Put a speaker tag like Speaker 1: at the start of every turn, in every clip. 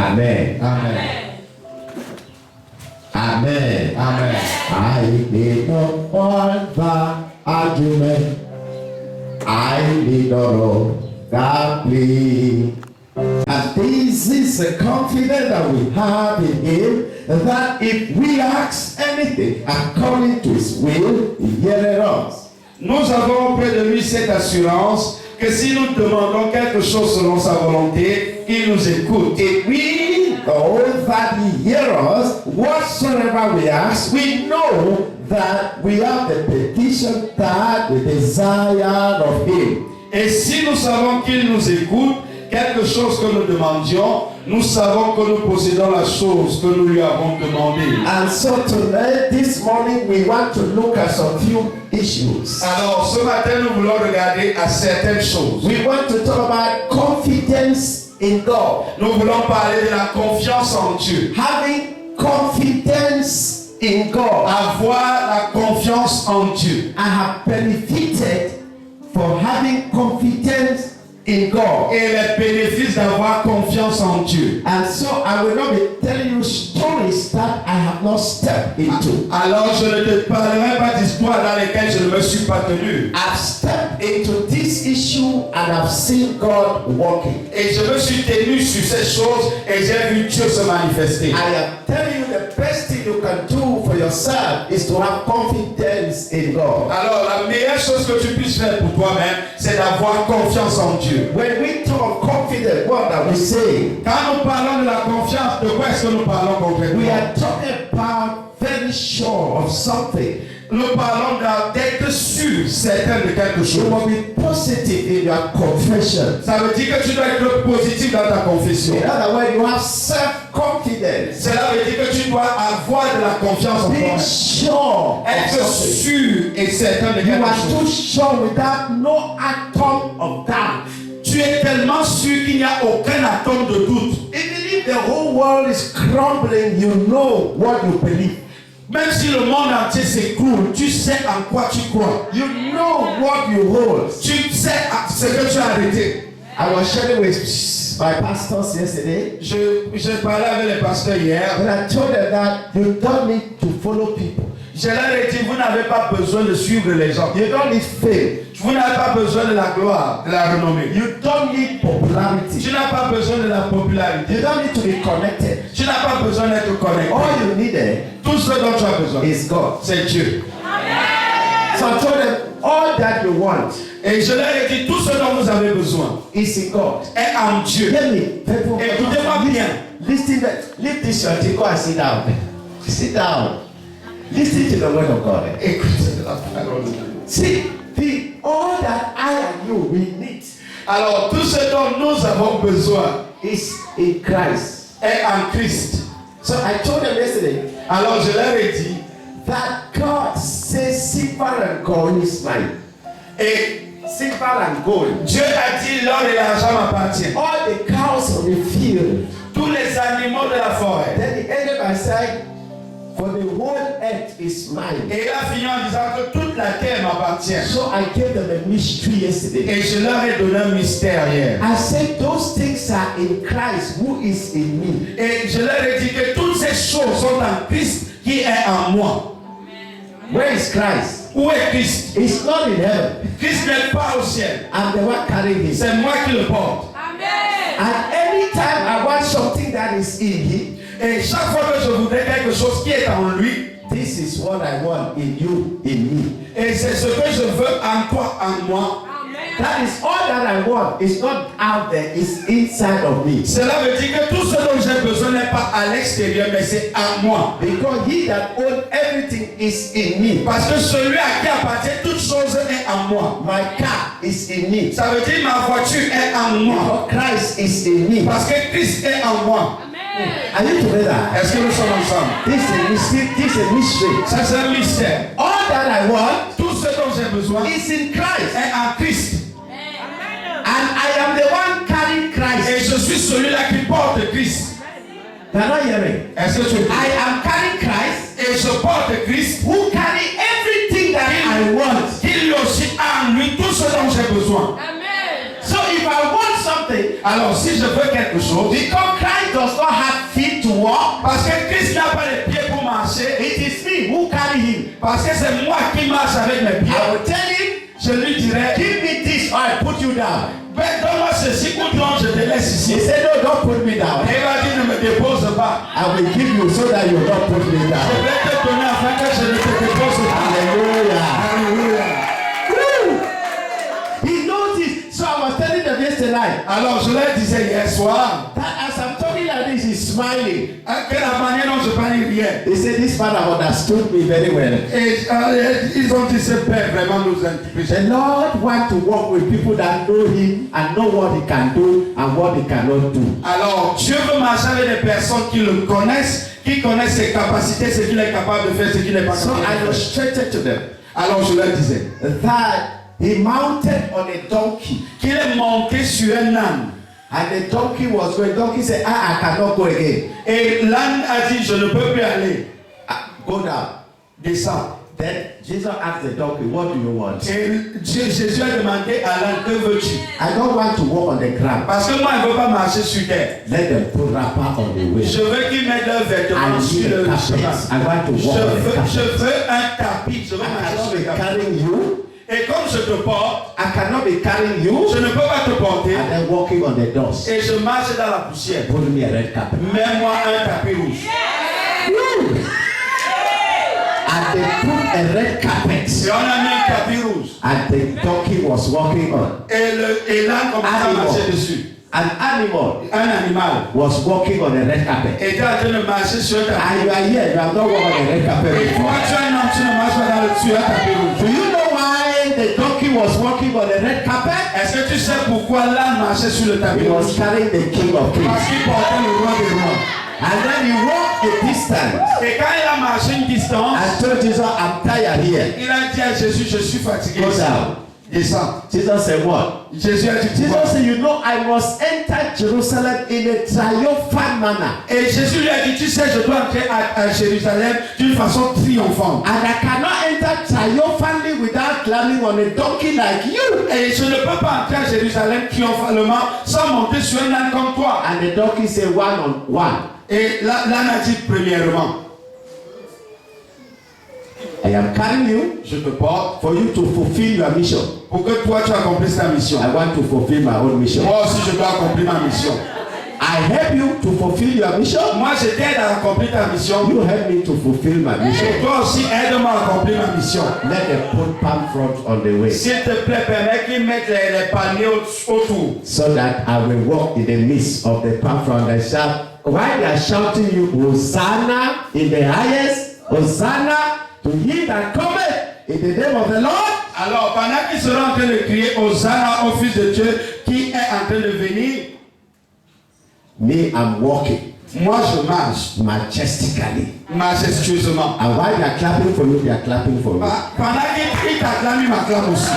Speaker 1: Amen.
Speaker 2: Amen.
Speaker 1: Amen.
Speaker 2: Amen.
Speaker 1: I need no other argument. I need no other plea. And this is the confidence that we have in Him, that if we ask anything according to His will, He heareth us.
Speaker 2: Nous avons auprès de lui cette assurance que si nous demandons quelque chose selon sa volonté, il nous écoute.
Speaker 1: If we know that He hears us, whatsoever we ask, we know that we have the petition that we desire of Him.
Speaker 2: Et si nous savons qu'il nous écoute, quelque chose que nous demandions, nous savons que nous possédons la chose que nous lui avons demandée.
Speaker 1: And so tonight, this morning, we want to look at some few issues.
Speaker 2: Alors ce matin, nous voulons regarder à certaines choses.
Speaker 1: We want to talk about confidence in God.
Speaker 2: Nous voulons parler de la confiance en Dieu.
Speaker 1: Having confidence in God.
Speaker 2: Avoir la confiance en Dieu.
Speaker 1: I have benefited for having confidence in God.
Speaker 2: Et les bénéfices d'avoir confiance en Dieu.
Speaker 1: And so I will not be telling you stories that I have not stepped into.
Speaker 2: Alors je ne te parlerai pas d'histoires dans lesquelles je ne me suis pas tenu.
Speaker 1: I've stepped into this issue and I've seen God working.
Speaker 2: Et je me suis tenu sur ces choses et j'ai vu Dieu se manifester.
Speaker 1: I am telling you the best thing you can do for yourself is to have confidence in God.
Speaker 2: Alors la meilleure chose que tu puisses faire pour toi-même, c'est d'avoir confiance en Dieu.
Speaker 1: When we talk of confidence, what are we saying?
Speaker 2: Quand nous parlons de la confiance, de quoi est-ce que nous parlons concrètement?
Speaker 1: We are talking about very sure of something.
Speaker 2: Nous parlons d'être sûr, certain de quelque
Speaker 1: You
Speaker 2: chose.
Speaker 1: will be positive in your confession.
Speaker 2: Ça veut dire que tu dois être positif dans ta confession.
Speaker 1: In other words, you have self-confidence.
Speaker 2: Cela veut dire que tu dois avoir de la confiance en
Speaker 1: Being
Speaker 2: toi.
Speaker 1: sure of
Speaker 2: Être
Speaker 1: something.
Speaker 2: sûr et certain de
Speaker 1: You
Speaker 2: quelque
Speaker 1: are too
Speaker 2: chose.
Speaker 1: sure without no atom of doubt.
Speaker 2: Tu es tellement sûr qu'il n'y a aucun atome de doute.
Speaker 1: Even if the whole world is crumbling, you know what you believe.
Speaker 2: Même si le monde entier s'écroule, tu sais en quoi tu crois.
Speaker 1: You know what you hold.
Speaker 2: Tu sais ce que tu as arrêté.
Speaker 1: I was sharing with my pastors yesterday,
Speaker 2: Je parlais avec les pasteurs hier.
Speaker 1: and I told them that you don't need to follow people.
Speaker 2: Je leur ai dit, vous n'avez pas besoin de suivre les gens.
Speaker 1: You don't need fame.
Speaker 2: Vous n'avez pas besoin de la gloire, de la renommée.
Speaker 1: You don't need popularity.
Speaker 2: Tu n'as pas besoin de la popularité.
Speaker 1: You don't need to be connected.
Speaker 2: Tu n'as pas besoin d'être connecté.
Speaker 1: All you need
Speaker 2: Tout ce dont tu as besoin,
Speaker 1: is God.
Speaker 2: c'est Dieu.
Speaker 1: So I told them all that you want
Speaker 2: Et je leur ai dit, tout ce dont vous avez besoin
Speaker 1: is in God.
Speaker 2: est en Dieu.
Speaker 1: Hear me, people.
Speaker 2: Écoutez-moi bien.
Speaker 1: Listen, leave this your thing. Go and sit down. Sit down. Listen to the word of God.
Speaker 2: Écoutez la parole de Dieu.
Speaker 1: See, all that I and you we need
Speaker 2: Alors, tout ce dont nous avons besoin
Speaker 1: is in Christ.
Speaker 2: est en Christ.
Speaker 1: So I told them yesterday
Speaker 2: Alors, je leur ai dit,
Speaker 1: that God says silver and gold is mine.
Speaker 2: et
Speaker 1: Silver and gold.
Speaker 2: Dieu a dit, l'or et l'argent m'appartiennent.
Speaker 1: All the cows on the field.
Speaker 2: Tous les animaux de la forêt.
Speaker 1: Then he ended by saying, for the whole earth is mine.
Speaker 2: Et il a fini en disant que toute la terre m'appartient.
Speaker 1: So I gave them a mystery yesterday.
Speaker 2: Et je leur ai donné un mystère hier.
Speaker 1: I said those things are in Christ who is in me.
Speaker 2: Et je leur ai dit que toutes ces choses sont en Christ qui est en moi.
Speaker 1: Where is Christ?
Speaker 2: Où est Christ?
Speaker 1: He's not in heaven.
Speaker 2: Christ n'est pas au ciel.
Speaker 1: I'm the one carrying him.
Speaker 2: C'est moi qui le porte.
Speaker 1: And anytime I want something that is in him,
Speaker 2: Et chaque fois que je voudrais quelque chose qui est en lui,
Speaker 1: this is what I want in you, in me.
Speaker 2: et c'est ce que je veux en toi, en moi.
Speaker 1: That is all that I want. It's not out there, it's inside of me.
Speaker 2: Cela veut dire que tout ce dont j'ai besoin n'est pas à l'extérieur, mais c'est en moi.
Speaker 1: Because he that owns everything is in me.
Speaker 2: Parce que celui à qui appartient toute chose est en moi.
Speaker 1: My car is in me.
Speaker 2: Ça veut dire ma voiture est en moi.
Speaker 1: Because Christ is in me.
Speaker 2: Parce que Christ est en moi.
Speaker 1: Are you together?
Speaker 2: Est-ce que nous sommes ensemble?
Speaker 1: This is a mystery. This is a mystery.
Speaker 2: Ça c'est un mystère.
Speaker 1: All that I want
Speaker 2: Tout ce dont j'ai besoin
Speaker 1: is in Christ.
Speaker 2: est en Christ.
Speaker 1: And I am the one carrying
Speaker 2: Et
Speaker 1: Christ.
Speaker 2: je suis celui-là qui porte Christ.
Speaker 1: Can I hear me?
Speaker 2: Est-ce que tu
Speaker 1: I am carrying Christ
Speaker 2: Et je porte Christ
Speaker 1: who carry everything that I want.
Speaker 2: qui lui aussi a en lui tout ce dont j'ai besoin.
Speaker 1: So if I want something, something,
Speaker 2: Alors si je veux quelque chose,
Speaker 1: because Christ does not have feet to walk,
Speaker 2: parce que Christ n'a pas les pieds pour marcher,
Speaker 1: it is me who carry him.
Speaker 2: parce que c'est moi qui marche avec mes pieds,
Speaker 1: I will tell him,
Speaker 2: je lui dirais,
Speaker 1: give me this or I put you down.
Speaker 2: ben, donne-moi ceci ou non, je te laisse
Speaker 1: He
Speaker 2: ici.
Speaker 1: said, no, don't put me down.
Speaker 2: Et il va dire, ne me dépose pas.
Speaker 1: I will give you so that you don't put me
Speaker 2: Je
Speaker 1: down.
Speaker 2: vais te donner afin que je ne te dépose pas.
Speaker 1: Hallelujah.
Speaker 2: Alléluia.
Speaker 1: Woo! He knows it. So I was telling them yesterday
Speaker 2: Alors je leur disais hier soir,
Speaker 1: that as I'm talking like this, he's smiling.
Speaker 2: que la manière dont je parlais hier,
Speaker 1: He said, this man have understood me very well.
Speaker 2: et ils ont dit, ce Père vraiment nous interprète.
Speaker 1: The Lord wants to work with people that know him and know what he can do and what he cannot do.
Speaker 2: Alors Dieu veut marcher avec des personnes qui le connaissent, qui connaissent ses capacités, ce qu'il est capable de faire, ce qu'il n'est pas
Speaker 1: So
Speaker 2: capable
Speaker 1: I
Speaker 2: de faire.
Speaker 1: illustrated to them
Speaker 2: Alors je leur disais,
Speaker 1: that he mounted on a donkey.
Speaker 2: qu'il est monté sur un âne.
Speaker 1: And the donkey was going. Donkey said, I cannot go again.
Speaker 2: Et l'âne a dit, je ne peux plus aller.
Speaker 1: Go down.
Speaker 2: Descends.
Speaker 1: Then Jesus asked the donkey, what do you want?
Speaker 2: Et Jésus a demandé à l'âne, que veux-tu?
Speaker 1: I don't want to walk on the ground.
Speaker 2: Parce que moi, je ne veux pas marcher sur terre.
Speaker 1: Let them put wrapper on the way.
Speaker 2: Je veux qu'ils mettent leurs vêtements
Speaker 1: I
Speaker 2: sur
Speaker 1: need a
Speaker 2: le
Speaker 1: carpet.
Speaker 2: chemin.
Speaker 1: I want to walk on the
Speaker 2: Je
Speaker 1: carpet.
Speaker 2: veux un tapis. Je veux
Speaker 1: I
Speaker 2: marcher sur
Speaker 1: cannot
Speaker 2: le
Speaker 1: be
Speaker 2: tapis.
Speaker 1: carrying you.
Speaker 2: Et comme je te porte,
Speaker 1: I cannot be carrying you.
Speaker 2: je ne peux pas te porter.
Speaker 1: And then walking on the dust.
Speaker 2: Et je marche dans la poussière.
Speaker 1: Put me a red carpet.
Speaker 2: Mets-moi un tapis rouge.
Speaker 1: Woo! And they put a red carpet.
Speaker 2: Et on a mis un tapis rouge.
Speaker 1: And the donkey was walking on.
Speaker 2: Et l'âne commence à marcher dessus.
Speaker 1: An animal
Speaker 2: Un animal
Speaker 1: was walking on a red carpet.
Speaker 2: était en train de marcher sur un tapis.
Speaker 1: And you are here, you have not walked on a red carpet
Speaker 2: Et
Speaker 1: before.
Speaker 2: toi, tu es un homme, tu ne marches pas sur un tapis rouge.
Speaker 1: Do you know why the donkey was walking on a red carpet?
Speaker 2: Est-ce que tu sais pourquoi l'âne marchait sur le tapis
Speaker 1: He was
Speaker 2: rouge?
Speaker 1: carrying the king of
Speaker 2: Parce
Speaker 1: kings.
Speaker 2: qu'il portait le roi des rois.
Speaker 1: And then he walked a distance
Speaker 2: Et quand il a marché une distance,
Speaker 1: and told Jesus, I'm tired here.
Speaker 2: il a dit à Jésus, je suis fatigué.
Speaker 1: Go down.
Speaker 2: Descends.
Speaker 1: Jesus said, what?
Speaker 2: Jésus a dit,
Speaker 1: Jesus
Speaker 2: pourquoi?
Speaker 1: said, you know, I must enter Jerusalem in a triumphant manner.
Speaker 2: Et Jésus lui a dit, tu sais, je dois entrer à Jérusalem d'une façon triomphante.
Speaker 1: And I cannot enter triumphantly without climbing on a donkey like you.
Speaker 2: Et je ne peux pas entrer à Jérusalem triomphalement sans monter sur un âne comme toi.
Speaker 1: And the donkey said, one on one.
Speaker 2: Et l'âne a dit, premièrement,
Speaker 1: I am carrying you
Speaker 2: je te porte
Speaker 1: for you to fulfill your mission.
Speaker 2: pour que toi tu accomplisses ta mission.
Speaker 1: I want to fulfill my own mission.
Speaker 2: Moi aussi, je dois accomplir ma mission.
Speaker 1: I help you to fulfill your mission.
Speaker 2: Moi, je t'aide à accomplir ta mission.
Speaker 1: You help me to fulfill my mission.
Speaker 2: Et toi aussi, aide-moi à accomplir ma mission.
Speaker 1: Let them put palm front on the way
Speaker 2: S'il te plaît, permets qu'ils mettent les palmiers autour.
Speaker 1: so that I will walk in the midst of the palm front and shout. While they are shouting you, Hosanna in the highest, Hosanna to him that cometh in the name of the Lord.
Speaker 2: Alors, pendant qu'ils seront en train de crier Hosanna au Fils de Dieu qui est en train de venir,
Speaker 1: Me, I'm walking
Speaker 2: moi je marche
Speaker 1: majestically.
Speaker 2: majestueusement.
Speaker 1: And while they are clapping for you, they are clapping for me.
Speaker 2: Pendant qu'ils t'acclament, ils m'acclament aussi.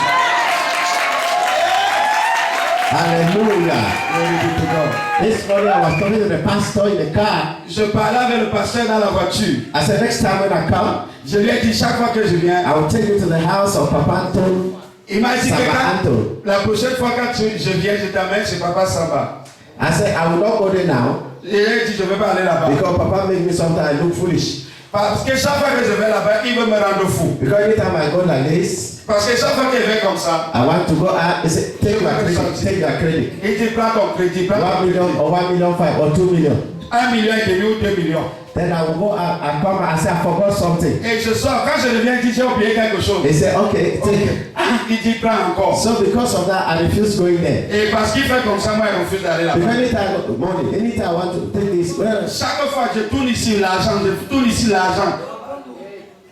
Speaker 1: Hallelujah.
Speaker 2: Glory be to God.
Speaker 1: This morning I was talking to the pastor in the car.
Speaker 2: Je parlais avec le pasteur dans la voiture.
Speaker 1: I said, next time when I come,
Speaker 2: Je lui ai dit chaque fois que je viens,
Speaker 1: I will take you to the house of Papa Anton.
Speaker 2: il m'a dit que
Speaker 1: Samba
Speaker 2: quand,
Speaker 1: Anton.
Speaker 2: la prochaine fois quand je viens, je t'amène chez Papa Samba.
Speaker 1: I said, I will not go there now
Speaker 2: Et il a dit, je ne vais pas aller là-bas.
Speaker 1: because Papa made me something I look foolish.
Speaker 2: Parce que chaque fois que je vais là-bas, il veut me rendre fou.
Speaker 1: Because anytime I go like this,
Speaker 2: Parce que chaque fois qu'il vient comme ça,
Speaker 1: I want to go out. He said, take your credit, take your credit.
Speaker 2: il dit, prends ton crédit, prends
Speaker 1: 1
Speaker 2: ton
Speaker 1: million
Speaker 2: crédit.
Speaker 1: or 1,5 million or 2 million.
Speaker 2: 1,5 million ou 2 millions.
Speaker 1: Then I will go out and come and say, I forgot something.
Speaker 2: Et je sors, quand je reviens, il dit, j'ai oublié quelque chose.
Speaker 1: He said, okay, take it.
Speaker 2: Il dit, prends encore.
Speaker 1: So because of that, I refuse going there.
Speaker 2: Et parce qu'il fait comme ça, moi, il refuse d'aller
Speaker 1: Because
Speaker 2: là-bas.
Speaker 1: anytime, money, anytime I want to take this, well,
Speaker 2: Chaque fois, je tourne ici l'argent, je tourne ici l'argent.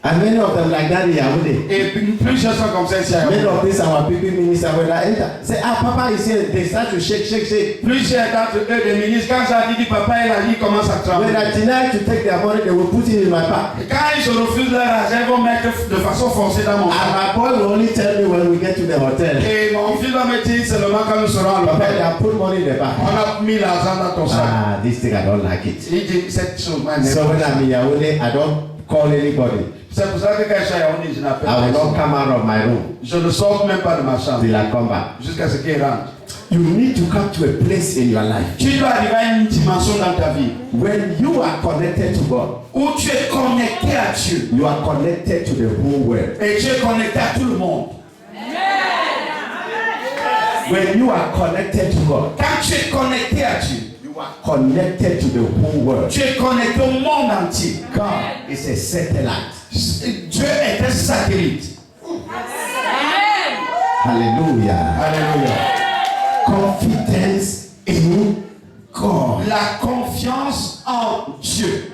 Speaker 1: and many of them like that, Yahweh.
Speaker 2: Et plusieurs sont comme ça ici.
Speaker 1: Many of these our PP minister when I enter, say, Papa is here. They start to shake, shake, shake.
Speaker 2: Plusieurs d'entre eux, des ministres, quand ça dit papa est là, ils commencent à
Speaker 1: When
Speaker 2: trembler.
Speaker 1: I deny to take their money, they will put it in my bag.
Speaker 2: Et quand ils refusent leur argent, ils vont mettre de façon forcée dans mon
Speaker 1: And
Speaker 2: sac.
Speaker 1: my boy will only tell me when we get to the hotel.
Speaker 2: Et mon fils va me dire seulement quand nous serons à
Speaker 1: Papa, they
Speaker 2: l'hôtel.
Speaker 1: have put money in the bag.
Speaker 2: On a mis l'argent dans ton sac.
Speaker 1: Ah, this thing I don't like it.
Speaker 2: Il dit cette chose, moi,
Speaker 1: So when I'm in Yahweh, I don't call anybody.
Speaker 2: c'est pour ça que quand je suis à Yaoundé, je n'appelle
Speaker 1: I will not
Speaker 2: personne.
Speaker 1: come out of my room
Speaker 2: Je ne sors même pas de ma chambre
Speaker 1: till I come back.
Speaker 2: jusqu'à ce qu'il rentre.
Speaker 1: you need to come to a place in your life.
Speaker 2: Tu dois arriver à une dimension dans ta vie
Speaker 1: When you are connected to God,
Speaker 2: où tu es connecté à Dieu.
Speaker 1: you are connected to the whole world.
Speaker 2: Et tu es connecté à tout le monde.
Speaker 1: When you are connected to God,
Speaker 2: Quand tu es connecté à Dieu,
Speaker 1: you are connected to the whole world.
Speaker 2: tu es connecté au monde entier.
Speaker 1: God is a satellite.
Speaker 2: Dieu est un satellite.
Speaker 1: Hallelujah.
Speaker 2: Alléluia.
Speaker 1: Confidence in God.
Speaker 2: La confiance en Dieu.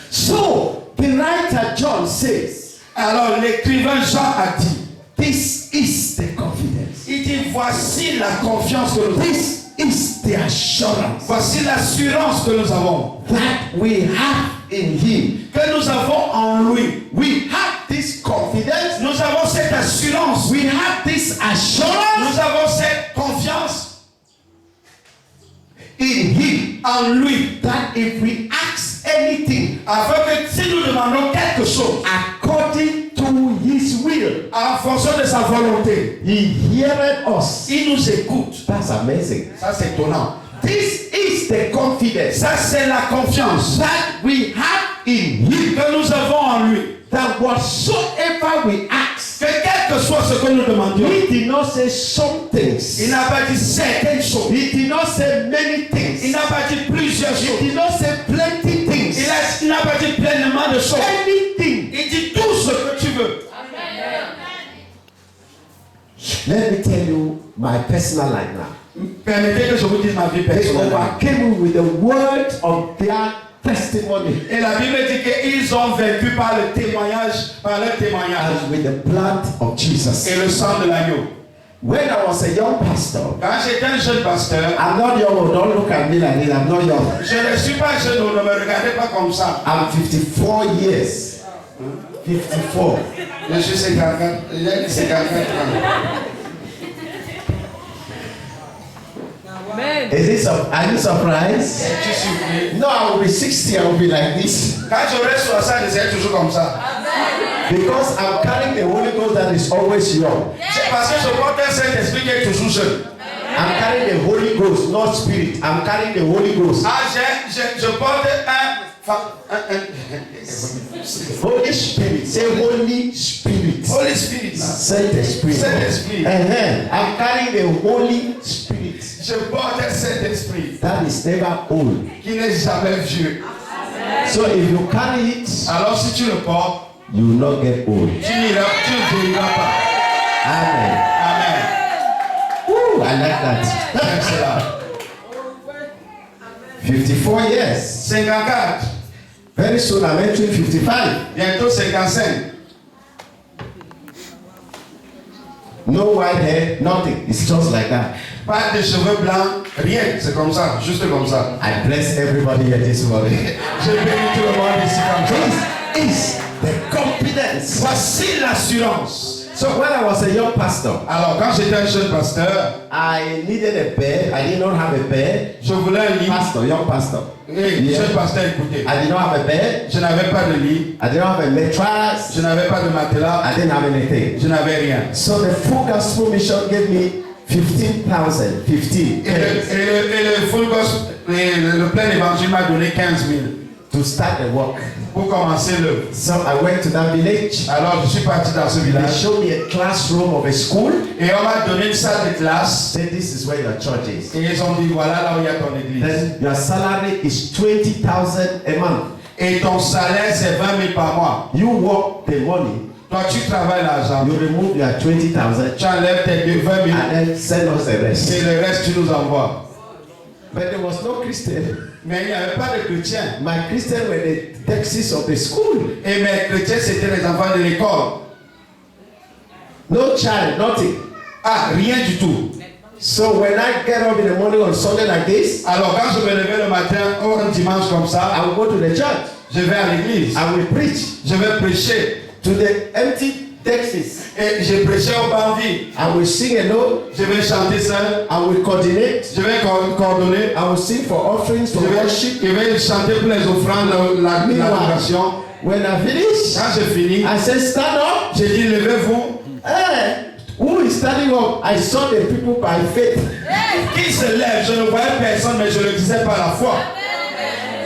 Speaker 1: So, the writer John says,
Speaker 2: Alors l'écrivain Jean a dit,
Speaker 1: this is the confidence.
Speaker 2: il dit voici la confiance que nous avons.
Speaker 1: This is the assurance
Speaker 2: Voici l'assurance que nous avons.
Speaker 1: that we have in Him.
Speaker 2: Que nous avons en lui.
Speaker 1: We have this confidence.
Speaker 2: Nous avons cette assurance.
Speaker 1: We have this assurance
Speaker 2: Nous avons cette confiance
Speaker 1: in Him
Speaker 2: en lui.
Speaker 1: that if we ask anything
Speaker 2: Afin que si nous demandons quelque chose
Speaker 1: according to His will,
Speaker 2: en fonction de sa volonté,
Speaker 1: He heareth us.
Speaker 2: il nous écoute.
Speaker 1: That's amazing.
Speaker 2: Ça c'est étonnant.
Speaker 1: This is the confidence
Speaker 2: Ça c'est la confiance
Speaker 1: that we have in Him.
Speaker 2: que nous avons en lui.
Speaker 1: That whatsoever we ask,
Speaker 2: Que quel que soit ce que nous demandions,
Speaker 1: He did not say some things.
Speaker 2: il n'a pas dit certaines choses.
Speaker 1: He did not say many
Speaker 2: Il
Speaker 1: things.
Speaker 2: n'a pas dit plusieurs
Speaker 1: He
Speaker 2: choses.
Speaker 1: did not say plenty things.
Speaker 2: Il n'a pas dit pleinement de choses.
Speaker 1: Anything.
Speaker 2: Il dit tout ce que tu veux.
Speaker 1: Let me tell you my personal life now.
Speaker 2: Permettez que je vous dise ma vie
Speaker 1: They
Speaker 2: personnelle.
Speaker 1: overcame with the word of their testimony
Speaker 2: Et la Bible dit qu'ils ont vaincu par le témoignage, par leur témoignage
Speaker 1: and with the blood of Jesus.
Speaker 2: et le sang de l'agneau.
Speaker 1: When I was a young pastor,
Speaker 2: Quand j'étais un jeune pasteur,
Speaker 1: I'm not young, oh, don't look at me like this, I'm not young.
Speaker 2: je ne suis pas jeune, ne me regardez pas comme ça.
Speaker 1: I'm 54 years. 54.
Speaker 2: Je suis 54, j'ai 54 ans.
Speaker 1: Is it are you surprised?
Speaker 2: Es-tu surpris?
Speaker 1: No, I will be 60, I will be like this.
Speaker 2: Quand j'aurai 60, je serai toujours comme ça.
Speaker 1: Because I'm carrying the Holy Ghost that is always young.
Speaker 2: C'est parce que je porte un Saint-Esprit qui est toujours jeune.
Speaker 1: I'm carrying the Holy Ghost, not spirit. I'm carrying the Holy Ghost.
Speaker 2: Ah, je porte
Speaker 1: Holy Spirit. Say Holy Spirit.
Speaker 2: Holy Spirit.
Speaker 1: Saint-Esprit.
Speaker 2: Saint-Esprit.
Speaker 1: I'm carrying the Holy Spirit.
Speaker 2: Je porte un Saint-Esprit
Speaker 1: That is never old.
Speaker 2: qui n'est jamais vieux.
Speaker 1: So if you carry it,
Speaker 2: Alors si tu le portes,
Speaker 1: you will not get old.
Speaker 2: tu ne vieilliras pas.
Speaker 1: Amen.
Speaker 2: Amen.
Speaker 1: Woo, I like that.
Speaker 2: J'aime cela.
Speaker 1: 54 years.
Speaker 2: 54.
Speaker 1: Very soon I'm entering 55.
Speaker 2: Bientôt 55.
Speaker 1: No white hair, nothing. It's just like that.
Speaker 2: Pas de cheveux blancs, rien. C'est comme ça, juste comme ça.
Speaker 1: I bless everybody here this morning.
Speaker 2: Je bénis tout le monde ici comme ça.
Speaker 1: This is the confidence.
Speaker 2: Voici l'assurance.
Speaker 1: So when I was a young pastor,
Speaker 2: Alors quand j'étais un jeune pasteur,
Speaker 1: I needed a bed. I did not have a bed.
Speaker 2: je voulais un lit.
Speaker 1: Pastor, young pastor.
Speaker 2: Hey,
Speaker 1: Yeah.
Speaker 2: jeune pasteur, écoutez.
Speaker 1: I did not have a bed.
Speaker 2: Je n'avais pas de lit.
Speaker 1: I didn't have a mattress.
Speaker 2: Je n'avais pas de matelas.
Speaker 1: I didn't have anything.
Speaker 2: Je n'avais rien.
Speaker 1: So the full gospel mission gave me 15,000. 15
Speaker 2: Et le full gospel, le plein évangile m'a donné 15 000
Speaker 1: to start the work.
Speaker 2: pour commencer le.
Speaker 1: So I went to that village.
Speaker 2: Alors je suis parti dans ce
Speaker 1: They
Speaker 2: village
Speaker 1: showed me a classroom of a school.
Speaker 2: et on m'a donné une salle de classe
Speaker 1: Said this is where your church is.
Speaker 2: et ils ont dit voilà là où il y a ton église.
Speaker 1: Then your salary is 20,000 a month.
Speaker 2: Et ton salaire c'est 20 000 par mois.
Speaker 1: You work the money.
Speaker 2: Toi tu travailles l'argent.
Speaker 1: You remove your 20,000
Speaker 2: Tu enlèves tes 20 000
Speaker 1: and then send us the rest.
Speaker 2: et le reste tu nous envoies.
Speaker 1: But there was no Christian.
Speaker 2: Mais il n'y avait pas de chrétiens.
Speaker 1: My Christian were the taxis of the school.
Speaker 2: Et mes chrétiens c'était les enfants de l'école.
Speaker 1: No child, nothing.
Speaker 2: Ah, rien du tout.
Speaker 1: So when I get up in the morning on Sunday like this,
Speaker 2: Alors quand je me levais le matin, un dimanche comme ça,
Speaker 1: I will go to the church.
Speaker 2: je vais à l'église.
Speaker 1: I will preach
Speaker 2: Je vais prêcher.
Speaker 1: to the empty taxis.
Speaker 2: Et je prêchais au banc vide.
Speaker 1: I will sing alone.
Speaker 2: Je vais chanter seul.
Speaker 1: I will coordinate.
Speaker 2: Je vais coordonner.
Speaker 1: I will sing for offerings, for worship.
Speaker 2: Je vais chanter pour les offrandes, l'adoration.
Speaker 1: When I finish,
Speaker 2: Quand je finis,
Speaker 1: I say, stand up.
Speaker 2: j'ai dit levez-vous.
Speaker 1: Hey, who is standing up, I saw the people by faith.
Speaker 2: Qui se lève, je ne voyais personne, mais je le disais par la foi.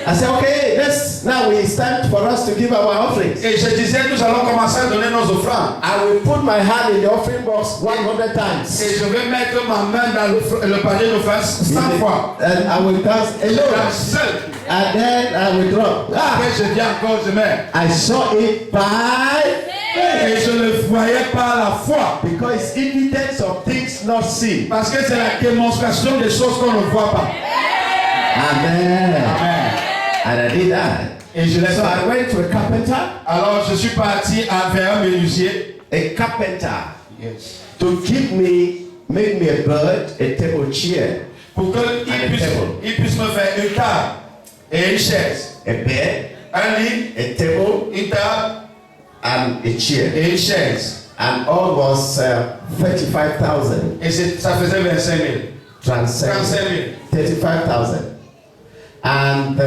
Speaker 1: I said, okay, now it's time for us to give our offerings.
Speaker 2: Et je disais, nous allons commencer à donner nos offrandes.
Speaker 1: I will put my hand in the offering box 100 times.
Speaker 2: Et je vais mettre ma main dans le panier d'offrandes 100 fois.
Speaker 1: And I will dance alone.
Speaker 2: Seul.
Speaker 1: And then I will drop.
Speaker 2: Après, je viens encore, je mets.
Speaker 1: I saw it by
Speaker 2: Et je le voyais par la foi.
Speaker 1: because it's evidence of things not seen.
Speaker 2: Parce que c'est la démonstration des choses qu'on ne voit pas.
Speaker 1: Amen.
Speaker 2: Amen.
Speaker 1: And I did that.
Speaker 2: Et je l'ai
Speaker 1: So I
Speaker 2: fait.
Speaker 1: went to a carpenter.
Speaker 2: Alors, je suis parti vers un menuisier.
Speaker 1: A carpenter
Speaker 2: Yes.
Speaker 1: to make me a bed, a table chair,
Speaker 2: Pour qu'il puisse me faire une table et une chaise.
Speaker 1: a bed,
Speaker 2: Un lit,
Speaker 1: a table,
Speaker 2: une table
Speaker 1: and a chair.
Speaker 2: et une chaise.
Speaker 1: And all was 35,000.
Speaker 2: Et ça faisait 25 000. 35 000.
Speaker 1: 35,000. And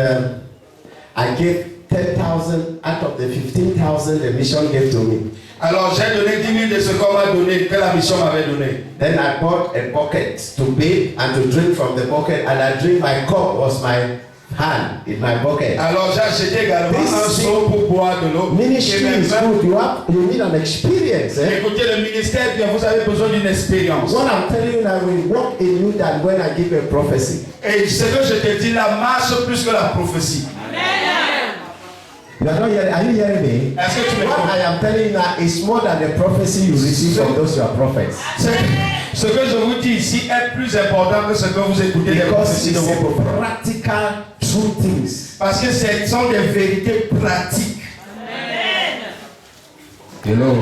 Speaker 1: I gave 10,000 out of the 15,000 the mission gave to me.
Speaker 2: Alors j'ai donné 10 000 de ce qu'on m'a donné, que la mission m'avait donné.
Speaker 1: Then I bought a bucket to bathe and to drink from the bucket, and I drink. My cup was my hand in my bucket.
Speaker 2: Alors j'ai acheté également un seau pour boire de l'eau.
Speaker 1: Ministry is good. You need an experience.
Speaker 2: Écoutez, le ministère, bien, vous avez besoin d'une expérience.
Speaker 1: What I'm telling you now will work in you than when I give a prophecy.
Speaker 2: Et ce que je te dis là marche plus que la prophétie.
Speaker 1: You are not hearing, are you hearing me?
Speaker 2: Est-ce que tu
Speaker 1: What
Speaker 2: m'écoutes?
Speaker 1: I am telling you now is more than the prophecy you receive from those who are prophets.
Speaker 2: Ce que je vous dis ici est plus important que ce que vous écoutez des
Speaker 1: Because
Speaker 2: prophéties de
Speaker 1: it's
Speaker 2: vos prophètes.
Speaker 1: a practical true things.
Speaker 2: Parce que ce sont des vérités pratiques.
Speaker 1: Hello.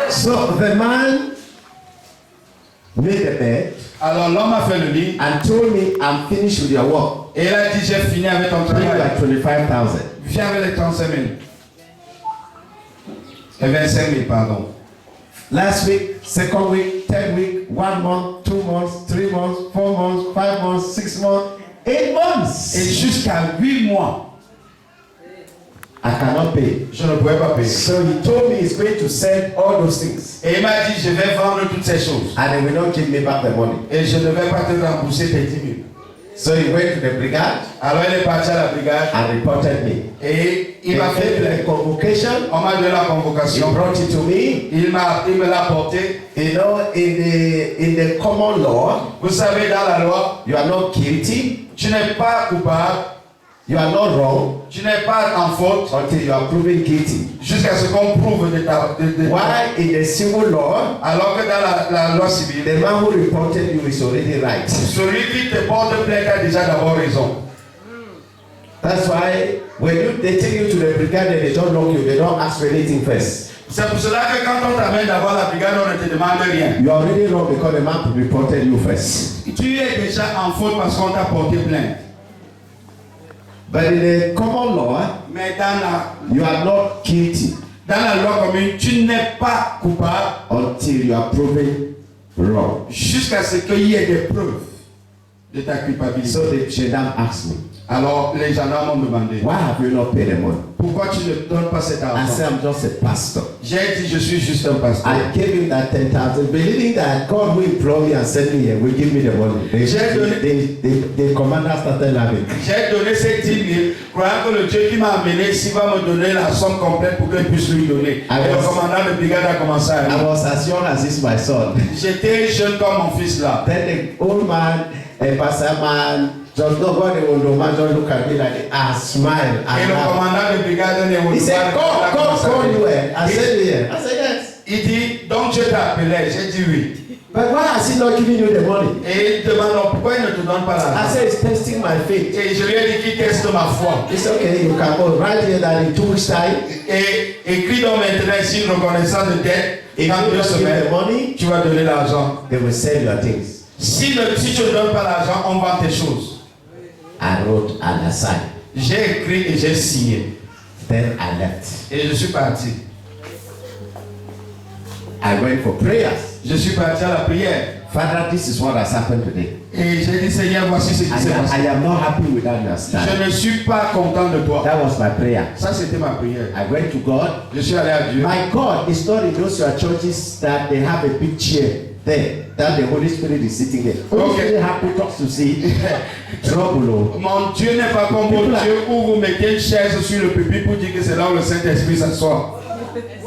Speaker 1: So the man made a bed
Speaker 2: Alors l'homme a fait le lit
Speaker 1: and told me, I'm finished with your work.
Speaker 2: et il a dit j'ai fini avec ton
Speaker 1: Bring
Speaker 2: travail.
Speaker 1: like 25,000.
Speaker 2: Viens avec les 35 000. Et 25 000, pardon.
Speaker 1: Last week, second week, third week, 1 month, 2 months, 3 months, 4 months, 5 months, 6 months, 8 months.
Speaker 2: Et jusqu'à 8 mois,
Speaker 1: I cannot pay.
Speaker 2: je ne pouvais pas payer.
Speaker 1: So he told me he's going to sell all those things.
Speaker 2: Et il m'a dit je vais vendre toutes ces choses.
Speaker 1: And he will not give me back the money.
Speaker 2: Et je ne vais pas te rembourser tes 10 000.
Speaker 1: So he went to the brigade
Speaker 2: Alors il est parti à la brigade
Speaker 1: and reported me.
Speaker 2: et il
Speaker 1: He
Speaker 2: m'a fait
Speaker 1: gave me a
Speaker 2: plainte.
Speaker 1: convocation.
Speaker 2: On m'a donné la
Speaker 1: He
Speaker 2: convocation.
Speaker 1: brought it to me.
Speaker 2: Il me l'a porté.
Speaker 1: You know, in the common law,
Speaker 2: Vous savez, dans la loi,
Speaker 1: you are not guilty,
Speaker 2: tu n'es pas coupable,
Speaker 1: you are not wrong
Speaker 2: tu n'es pas en faute
Speaker 1: until you are proven guilty.
Speaker 2: jusqu'à ce qu'on prouve de ta...
Speaker 1: Why in the civil law,
Speaker 2: Alors que dans la loi civile,
Speaker 1: the man who reported you is already right.
Speaker 2: celui qui te porte plainte a déjà d'abord raison.
Speaker 1: That's why when they take you to the brigade and they don't know you, they don't ask for anything first.
Speaker 2: C'est pour cela que quand on t'amène d'abord à la brigade, on ne te demande rien.
Speaker 1: You are already wrong because the man reported you first.
Speaker 2: Tu es déjà en faute parce qu'on t'a porté plainte.
Speaker 1: But in the common law,
Speaker 2: Mais dans
Speaker 1: you are not guilty
Speaker 2: la loi commune, tu n'es pas coupable
Speaker 1: until you are proven wrong.
Speaker 2: jusqu'à ce qu'il y ait des preuves de ta culpabilité.
Speaker 1: So the gendarme asked me,
Speaker 2: Alors les gendarmes m'ont demandé,
Speaker 1: why have you not paid the money?
Speaker 2: pourquoi tu ne donnes pas cet
Speaker 1: I
Speaker 2: argent?
Speaker 1: said, I'm just a pastor.
Speaker 2: J'ai dit, je suis juste un pasteur.
Speaker 1: I gave him that 10,000, believing that God will employ me and send me here, will give me the money. The commander started laughing.
Speaker 2: J'ai donné ces 10 000, croyant que le Dieu qui m'a amené ici va me donner la somme complète pour que je puisse lui donner. Et le commandant de brigade a commencé à
Speaker 1: I
Speaker 2: rire.
Speaker 1: was as young as this, my son.
Speaker 2: J'étais jeune comme mon fils là.
Speaker 1: Then the old man, a pastor man, just nobody will know, man, just look at me like, I smile
Speaker 2: Et
Speaker 1: and
Speaker 2: le
Speaker 1: laugh.
Speaker 2: commandant de brigade ne
Speaker 1: He said, call you. I said, yeah. I said, yes.
Speaker 2: Il dit, donc Dieu t'a appelé. J'ai dit oui.
Speaker 1: But why has he not given you the money?
Speaker 2: Et il demande donc, pourquoi il ne te donne pas
Speaker 1: I
Speaker 2: l'argent?
Speaker 1: said, it's testing my faith.
Speaker 2: Et je lui ai dit qu'il teste ma foi.
Speaker 1: It's okay, you can go right here that in 2 weeks' time,
Speaker 2: Et écris donc maintenant ici une reconnaissance de dette.
Speaker 1: if
Speaker 2: Dans
Speaker 1: you
Speaker 2: 2
Speaker 1: don't give
Speaker 2: semaines,
Speaker 1: the money,
Speaker 2: tu vas donner l'argent.
Speaker 1: they will sell your things.
Speaker 2: Si tu ne donnes pas l'argent, on vend tes choses.
Speaker 1: I wrote and I signed.
Speaker 2: J'ai écrit et j'ai signé.
Speaker 1: Then I left.
Speaker 2: Et je suis parti.
Speaker 1: I went for prayers.
Speaker 2: Je suis parti à la prière.
Speaker 1: Father, this is what has happened today.
Speaker 2: Et j'ai dit, Seigneur, voici ce qui s'est passé.
Speaker 1: I am not happy with that, understand.
Speaker 2: Je ne suis pas content de toi.
Speaker 1: That was my prayer.
Speaker 2: Ça, c'était ma prière.
Speaker 1: I went to God.
Speaker 2: Je suis allé à Dieu.
Speaker 1: My God is not in those your churches that they have a big chair there, that the Holy Spirit is sitting there. Holy
Speaker 2: Okay.
Speaker 1: Spirit happy talks to see trouble.
Speaker 2: Mon Dieu n'est pas comme mon Dieu où vous mettez une chaise sur le pupitre pour dire que c'est là où le Saint-Esprit s'assoit.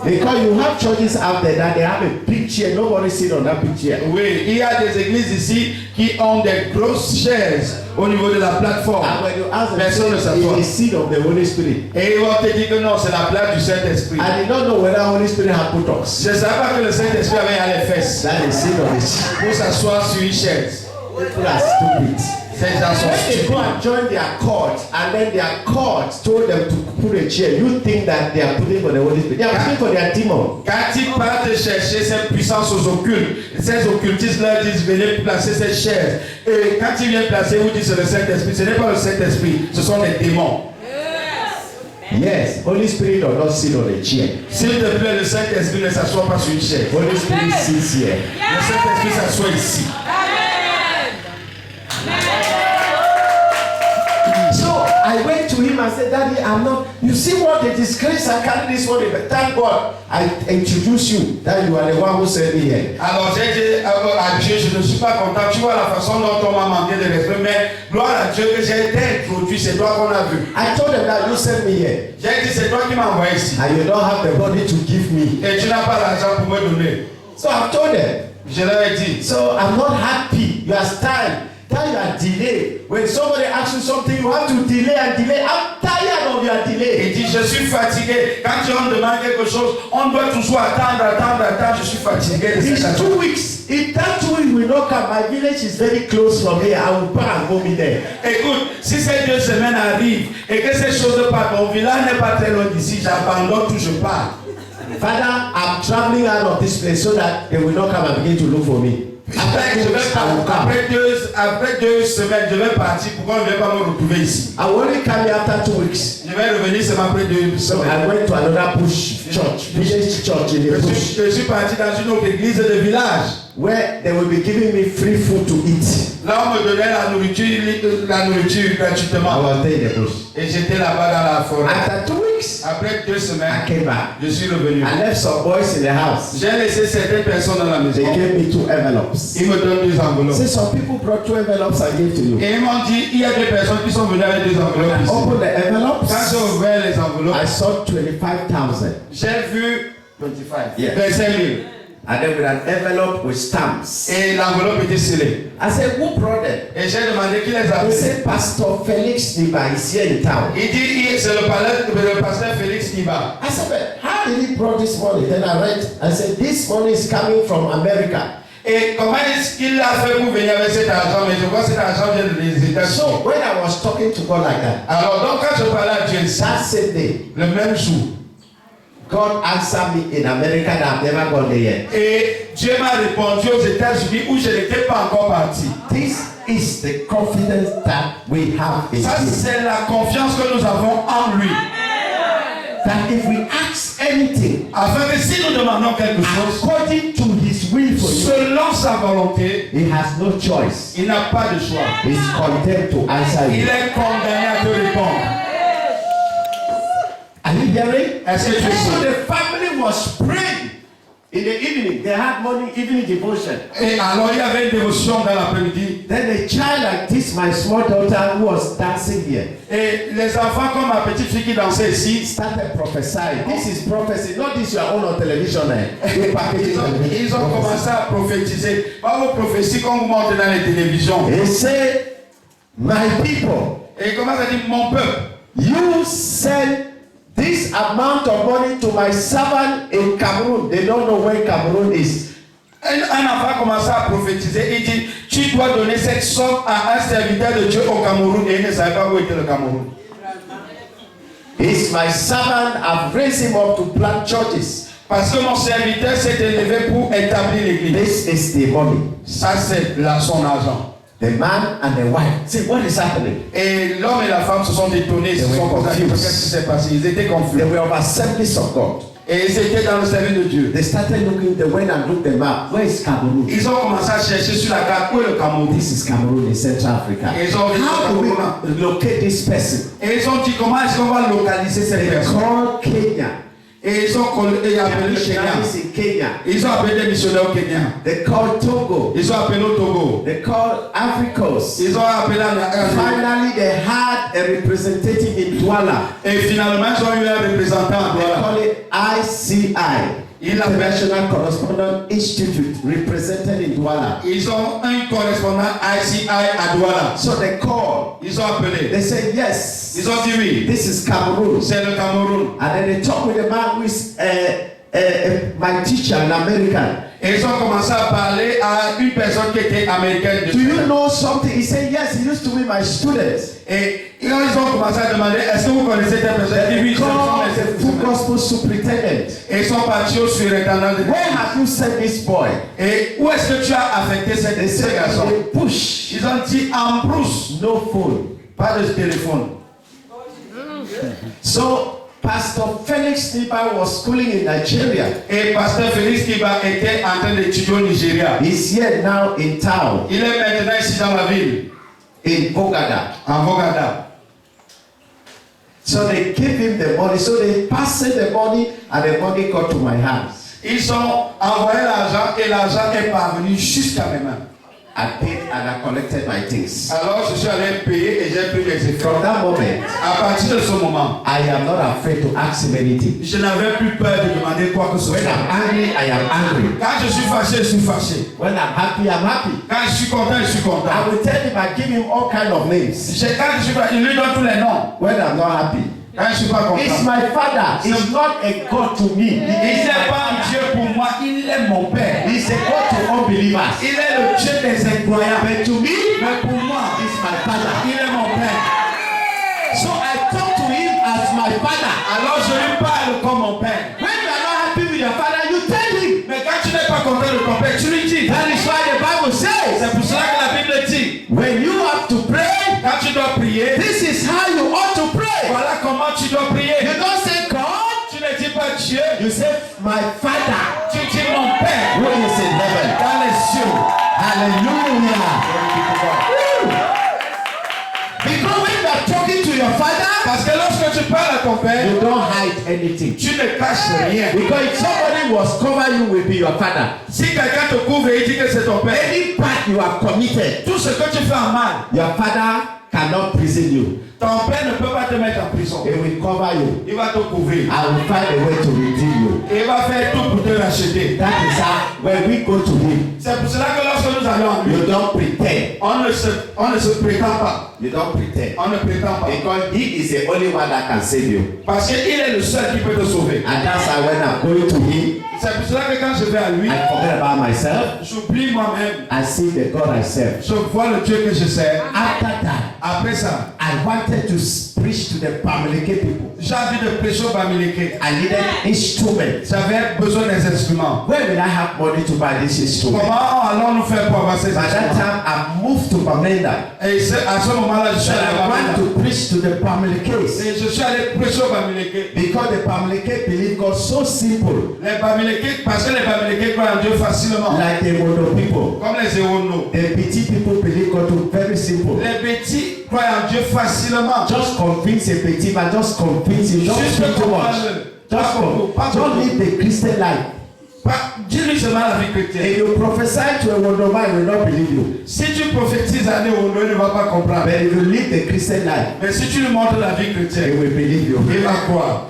Speaker 1: Because you have churches out there that they have a big chair, nobody sit on that big chair.
Speaker 2: Oui, il y a des églises ici qui ont des grosses chaises au niveau de la plateforme.
Speaker 1: And when you ask them,
Speaker 2: Personne ne s'assoit.
Speaker 1: it's the seat of the Holy Spirit.
Speaker 2: Et ils vont te dire que non, c'est la place du Saint-Esprit.
Speaker 1: I did not know whether Holy Spirit had put us.
Speaker 2: Je ne savais pas que le Saint-Esprit avait à les fesses
Speaker 1: That is seat of the chair.
Speaker 2: pour s'asseoir sur une chaise.
Speaker 1: People are stupid.
Speaker 2: Ces gens sont
Speaker 1: When they go
Speaker 2: stupides.
Speaker 1: and join their court, and then their court told them to put a chair, you think that they are putting for the Holy Spirit. They are putting for their demon.
Speaker 2: Quand ils partent chercher cette puissance aux occultes, ces occultistes leur disent venez placer cette chaise. Et quand ils viennent placer, vous dites c'est le Saint-Esprit. Ce n'est pas le Saint-Esprit, ce sont des démons.
Speaker 1: Yes, Holy Spirit does not sit on a chair.
Speaker 2: S'il te plaît, le Saint-Esprit ne s'assoit pas sur une chaise.
Speaker 1: Holy Spirit sits here.
Speaker 2: Le Saint-Esprit s'assoit ici.
Speaker 1: So I went to him and said, Daddy, I'm not. You see what the disgrace I carry this morning. But thank God I introduce you. That you are the one who sent me here.
Speaker 2: Alors j'ai dit à Dieu, je ne suis pas content. Tu vois la façon dont on m'a manqué de respect, mais gloire à Dieu que j'ai été introduit. C'est toi qu'on a vu.
Speaker 1: I told them that you sent me here.
Speaker 2: J'ai dit c'est toi qui m'as envoyé ici.
Speaker 1: And you don't have the money to give me.
Speaker 2: Et tu n'as pas l'argent pour me donner.
Speaker 1: So I told them.
Speaker 2: Je leur ai dit.
Speaker 1: So I'm not happy. You are tired. That you are delayed. When somebody asks you something, you have to delay and delay. I'm tired of your delay.
Speaker 2: Il dit, je suis fatigué. Quand on me demande quelque chose, on doit toujours attendre. Je suis fatigué de
Speaker 1: It's
Speaker 2: cette
Speaker 1: 2 weeks. If that 2 weeks will not come, my village is very close from here. I will buy and go me there.
Speaker 2: Écoute, si ces 2 semaines arrivent et que ces choses partent, mon village n'est pas très loin d'ici, j'abandonne tout, je pars.
Speaker 1: Father, I'm traveling out of this place so that they will not come and begin to look for me. After 2 weeks, I will come.
Speaker 2: Après 2 semaines, je vais partir. Pourquoi on ne vient pas me retrouver ici?
Speaker 1: I will only come here after 2 weeks.
Speaker 2: Je vais revenir seulement après 2
Speaker 1: So
Speaker 2: semaines.
Speaker 1: I went to another bush church, village church in the bush,
Speaker 2: Je suis parti dans une autre église de village.
Speaker 1: where they will be giving me free food to eat.
Speaker 2: Là, on me donnait la nourriture
Speaker 1: I
Speaker 2: gratuitement.
Speaker 1: was there in the bush.
Speaker 2: Et j'étais là-bas dans la forêt.
Speaker 1: After 2 weeks,
Speaker 2: Après 2
Speaker 1: I
Speaker 2: semaines,
Speaker 1: came back.
Speaker 2: je suis revenu.
Speaker 1: I left some boys in the house.
Speaker 2: J'ai laissé certaines personnes dans la maison.
Speaker 1: They gave me 2 envelopes.
Speaker 2: Ils me donnent 2 enveloppes.
Speaker 1: Say some people brought 2 envelopes and gave to you.
Speaker 2: Et ils m'ont dit, il y a des personnes qui sont venues avec 2 enveloppes
Speaker 1: I
Speaker 2: ici.
Speaker 1: opened the
Speaker 2: Quand
Speaker 1: envelopes.
Speaker 2: j'ai ouvert les
Speaker 1: I
Speaker 2: enveloppes,
Speaker 1: saw 25,000.
Speaker 2: j'ai vu 25,
Speaker 1: Yeah.
Speaker 2: 25 000.
Speaker 1: And then with an envelope with stamps.
Speaker 2: Et l'enveloppe était scellée.
Speaker 1: I said, who brought them?
Speaker 2: Et j'ai demandé qui les a
Speaker 1: He
Speaker 2: fait.
Speaker 1: said, Pastor Felix Niba is here in town.
Speaker 2: Il dit, c'est le pasteur Félix Niba.
Speaker 1: I said, but how did he brought this money? Then I read, I said, this money is coming from America.
Speaker 2: Et comment est-ce qu'il a fait pour venir avec cet argent? Mais je vois que cet argent vient des États-Unis.
Speaker 1: So when I was talking to God like that,
Speaker 2: Alors, donc, quand je parlais à Dieu,
Speaker 1: that same day,
Speaker 2: le même jour,
Speaker 1: God answered me in America that I've never gone there yet.
Speaker 2: et Dieu m'a répondu aux États-Unis où je n'étais pas encore parti.
Speaker 1: This is the confidence that we have in
Speaker 2: Ça,
Speaker 1: Him.
Speaker 2: c'est la confiance que nous avons en lui.
Speaker 1: That if we ask anything
Speaker 2: Afin que si nous demandons quelque chose,
Speaker 1: according to His will for you,
Speaker 2: selon sa volonté,
Speaker 1: He has no choice.
Speaker 2: il n'a pas de choix.
Speaker 1: He's condemned to answer
Speaker 2: Il
Speaker 1: you.
Speaker 2: est condamné à te répondre.
Speaker 1: Are you hearing?
Speaker 2: Est-ce que tu
Speaker 1: So
Speaker 2: sais?
Speaker 1: the family was praying in the evening. They had morning evening devotion.
Speaker 2: Et alors il y avait une dévotion dans l'après-midi.
Speaker 1: Then a child like this, my small daughter who was dancing here,
Speaker 2: Et les enfants comme ma petite fille qui dansait ici,
Speaker 1: started prophesying. This is prophecy, not this you are on television. You package it and-
Speaker 2: ils ont commencé à prophétiser. Pas vos prophéties qu'on vous montre dans les télévisions.
Speaker 1: He said, my people,
Speaker 2: Et comment ça dit mon peuple?
Speaker 1: you send this amount of money to my servant in Cameroon. They don't know where Cameroon is.
Speaker 2: Un enfant a commencé à prophétiser. Il dit, tu dois donner cette somme à un serviteur de Dieu au Cameroun. Et il ne savait pas où était le Cameroun.
Speaker 1: He's my servant. I've raised him up to plant churches.
Speaker 2: Parce que mon serviteur s'est élevé pour établir l'église.
Speaker 1: This is the money.
Speaker 2: Ça, c'est là son argent.
Speaker 1: The man and the wife. See what is happening?
Speaker 2: Et l'homme et la femme se sont étonnés. Ils se sont posés la question, qu'est-ce qui s'est passé? Ils étaient confus.
Speaker 1: They were of assemblies of God.
Speaker 2: Et ils étaient dans le service de Dieu.
Speaker 1: They started looking, they went and looked them up. Where is Cameroon?
Speaker 2: Ils ont commencé à chercher sur la carte où est le Cameroun.
Speaker 1: This is Cameroon in Central Africa.
Speaker 2: Et ils ont dit,
Speaker 1: How do we locate this person?
Speaker 2: et ils ont dit comment est-ce qu'on va localiser cette
Speaker 1: They
Speaker 2: personne.
Speaker 1: called Kenya.
Speaker 2: Et ils ont appelé Kenya.
Speaker 1: Missionaries in Kenya.
Speaker 2: Ils ont appelé des missionnaires au Kenya.
Speaker 1: They called Togo.
Speaker 2: Ils ont appelé au Togo.
Speaker 1: They called Africa.
Speaker 2: Ils ont appelé
Speaker 1: Finally, they had a representative in Douala.
Speaker 2: et finalement ils ont eu un représentant à
Speaker 1: They
Speaker 2: Douala.
Speaker 1: call it ICI, International Correspondent Institute, represented in Douala.
Speaker 2: Ils ont un correspondant ICI à Douala.
Speaker 1: So they called.
Speaker 2: Ils ont appelé.
Speaker 1: They said yes.
Speaker 2: Ils ont dit oui.
Speaker 1: This is Cameroon.
Speaker 2: C'est le Cameroun.
Speaker 1: And then they talked with the man who is my teacher, an American.
Speaker 2: Et ils ont commencé à parler à une personne qui était américaine.
Speaker 1: Do you know something? He said yes. He used to be my student.
Speaker 2: Et ils ont commencé à demander est-ce que vous connaissez cette personne? Il dit oui,
Speaker 1: Called the full gospel superintendent.
Speaker 2: et ils sont partis au surintendant de
Speaker 1: Where have you sent this boy?
Speaker 2: Et où est-ce que tu as affecté
Speaker 1: They
Speaker 2: ce
Speaker 1: said
Speaker 2: garçon?
Speaker 1: they push.
Speaker 2: Ils ont dit en brousse,
Speaker 1: No phone.
Speaker 2: pas de téléphone.
Speaker 1: So Pastor Felix Niba was schooling in Nigeria.
Speaker 2: Et pasteur Félix Kiba était en train d'étudier au Nigeria.
Speaker 1: He's here now in town,
Speaker 2: Il est maintenant ici dans la ville,
Speaker 1: in Bogada.
Speaker 2: en Bogada.
Speaker 1: So they gave him the money. So they passed the money, and the money got to my hands.
Speaker 2: Ils ont envoyé l'argent et l'argent est parvenu jusqu'à mes mains.
Speaker 1: I paid and I collected my things.
Speaker 2: Alors je suis allé payer et j'ai pris les effets.
Speaker 1: From that moment,
Speaker 2: À partir de ce moment,
Speaker 1: I am not afraid to ask him anything.
Speaker 2: je n'avais plus peur de demander quoi que ce
Speaker 1: When
Speaker 2: soit.
Speaker 1: I'm angry, I am angry.
Speaker 2: Quand je suis fâché, je suis fâché.
Speaker 1: When I'm happy, I'm happy.
Speaker 2: Quand je suis content, je suis content.
Speaker 1: I will tell him, I give him all kind of names.
Speaker 2: Quand je suis fâché, je lui donne tous les noms.
Speaker 1: When I'm not happy.
Speaker 2: Quand je suis pas
Speaker 1: It's
Speaker 2: content.
Speaker 1: my father. He's not a God to me.
Speaker 2: Il n'est pas un Dieu pour moi, il est mon Père.
Speaker 1: He's a God to unbelievers.
Speaker 2: Il est le Dieu des incroyables.
Speaker 1: But to me,
Speaker 2: Mais pour moi,
Speaker 1: he's my father.
Speaker 2: il est mon Père.
Speaker 1: So I talk to him as my father.
Speaker 2: Alors je lui parle comme mon Père.
Speaker 1: When you are not happy with your father, you tell him.
Speaker 2: Mais quand tu n'es pas content de ton Père, tu lui dis.
Speaker 1: That is why the Bible says,
Speaker 2: C'est pour cela que la Bible dit.
Speaker 1: when you have to pray,
Speaker 2: Quand tu dois prier,
Speaker 1: this is how you ought to pray.
Speaker 2: voilà comment tu dois prier.
Speaker 1: You don't say God,
Speaker 2: Tu ne dis pas Dieu,
Speaker 1: you say my father
Speaker 2: tu dis mon Père
Speaker 1: who is in heaven.
Speaker 2: dans les cieux.
Speaker 1: Hallelujah. Woo. Because when you are talking to your father,
Speaker 2: Parce que lorsque tu parles à ton Père,
Speaker 1: you don't hide anything.
Speaker 2: tu ne caches rien.
Speaker 1: Because if somebody was cover you will be your father.
Speaker 2: Si quelqu'un te couvre et il dit que c'est ton Père,
Speaker 1: Any part you are committed,
Speaker 2: tout ce que tu fais en mal,
Speaker 1: your father cannot prison you.
Speaker 2: ton Père ne peut pas te mettre en prison.
Speaker 1: He will cover you.
Speaker 2: Il va te couvrir.
Speaker 1: I will find a way to redeem you.
Speaker 2: Et il va faire tout pour te racheter.
Speaker 1: That is how when we go to him,
Speaker 2: C'est pour cela que lorsque nous allons en lui,
Speaker 1: you don't pretend.
Speaker 2: on ne se prétend pas.
Speaker 1: You don't pretend.
Speaker 2: On ne prétend pas.
Speaker 1: Because he is the only one that can save you.
Speaker 2: Parce qu'il est le seul qui peut te sauver.
Speaker 1: And that's why when I'm going to him,
Speaker 2: C'est pour cela que quand je vais à lui,
Speaker 1: I forget about myself.
Speaker 2: j'oublie moi-même.
Speaker 1: I see the God I serve.
Speaker 2: Je vois le Dieu que je sers.
Speaker 1: After that,
Speaker 2: Après ça,
Speaker 1: I wanted to preach to the Pamileke people.
Speaker 2: j'ai envie de prêcher au Bamileke.
Speaker 1: I needed instruments.
Speaker 2: J'avais besoin des instruments.
Speaker 1: Where will I have money to buy this instrument?
Speaker 2: Comment allons-nous faire pour avoir ces
Speaker 1: By that
Speaker 2: instruments?
Speaker 1: time, I moved to Bamenda.
Speaker 2: Et à ce moment-là, je suis
Speaker 1: And
Speaker 2: allé
Speaker 1: I
Speaker 2: à
Speaker 1: want
Speaker 2: Bamileke.
Speaker 1: to preach to the Pamilekes.
Speaker 2: Et je suis allé prêcher au Bamileke.
Speaker 1: Because the Pamileke believe God so simple.
Speaker 2: Les Bamileke, parce que les Bamileke croient en Dieu facilement.
Speaker 1: Like the Mono people.
Speaker 2: Comme les Éono.
Speaker 1: The Petit people believe God to very simple.
Speaker 2: Les petits croient en Dieu facilement.
Speaker 1: Just convince a Petit man, just convince him. Don't
Speaker 2: Juste
Speaker 1: speak too much.
Speaker 2: comprendre.
Speaker 1: Don't live the Christian life.
Speaker 2: Dis-lui seulement la vie chrétienne.
Speaker 1: If you prophesy to a Mono man, he will not believe you.
Speaker 2: Si tu prophétises à Éono, il ne va pas comprendre.
Speaker 1: But if you live the Christian life,
Speaker 2: Mais si tu lui montres la vie
Speaker 1: he
Speaker 2: chrétienne,
Speaker 1: will believe you.
Speaker 2: il va croire.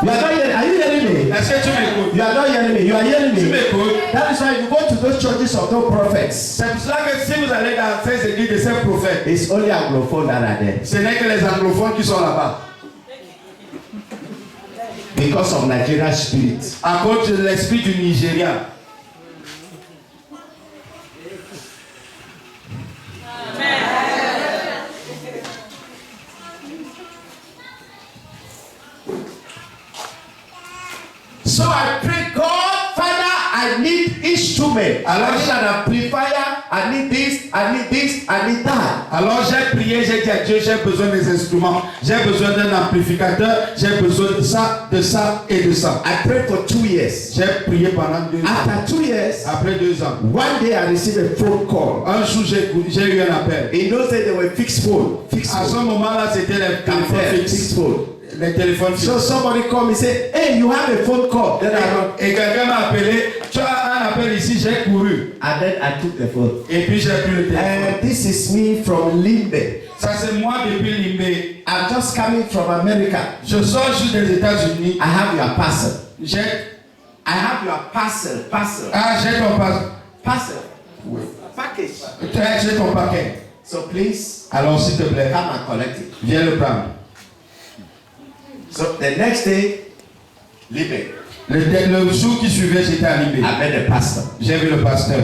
Speaker 1: You are not hearing, are you hearing me?
Speaker 2: Est-ce que tu m'écoutes?
Speaker 1: You are not hearing me. You are hearing
Speaker 2: Tu
Speaker 1: me.
Speaker 2: m'écoutes?
Speaker 1: That is why you go to those churches of no prophets.
Speaker 2: C'est pour cela que si vous allez dans ces églises de ces prophètes,
Speaker 1: It's only Anglophone that are there.
Speaker 2: ce n'est que les anglophones qui sont là-bas.
Speaker 1: Because of Nigeria's spirit.
Speaker 2: À cause de l'esprit du Nigeria.
Speaker 1: So I pray, God, Father, I need instrument.
Speaker 2: Alors,
Speaker 1: I need an amplifier. I need this, I need this, I need that.
Speaker 2: Alors j'ai prié, j'ai dit à Dieu, j'ai besoin des instruments, j'ai besoin d'un amplificateur, j'ai besoin de ça et de ça.
Speaker 1: I prayed for 2 years.
Speaker 2: J'ai prié pendant 2 ans.
Speaker 1: After 2 years,
Speaker 2: Après 2 ans,
Speaker 1: one day I received a phone call.
Speaker 2: un jour j'ai eu un appel.
Speaker 1: In those days, they were fixed phone. Fixed
Speaker 2: À ce
Speaker 1: phone.
Speaker 2: moment-là, c'était les téléphones
Speaker 1: Fixed
Speaker 2: fixes.
Speaker 1: phone.
Speaker 2: Les téléphones fixes.
Speaker 1: So somebody called me, said, hey, you have a phone call. Then
Speaker 2: Et quelqu'un m'a appelé, tu as un appel ici, j'ai couru.
Speaker 1: and then I took the phone.
Speaker 2: Et puis j'ai pris le téléphone.
Speaker 1: And this is me from Limbe.
Speaker 2: Ça c'est moi depuis Limbé.
Speaker 1: I'm just coming from America.
Speaker 2: Je sors juste des États-Unis.
Speaker 1: I have your parcel.
Speaker 2: J'ai
Speaker 1: Parcel.
Speaker 2: j'ai ton
Speaker 1: Parcel. Package.
Speaker 2: j'ai ton paquet.
Speaker 1: So please
Speaker 2: Alors s'il te plaît,
Speaker 1: come and collect it.
Speaker 2: viens le prendre.
Speaker 1: So the next day, Limbe,
Speaker 2: Le jour qui suivait, j'étais à Limbé.
Speaker 1: I met the pastor.
Speaker 2: J'ai vu le pasteur.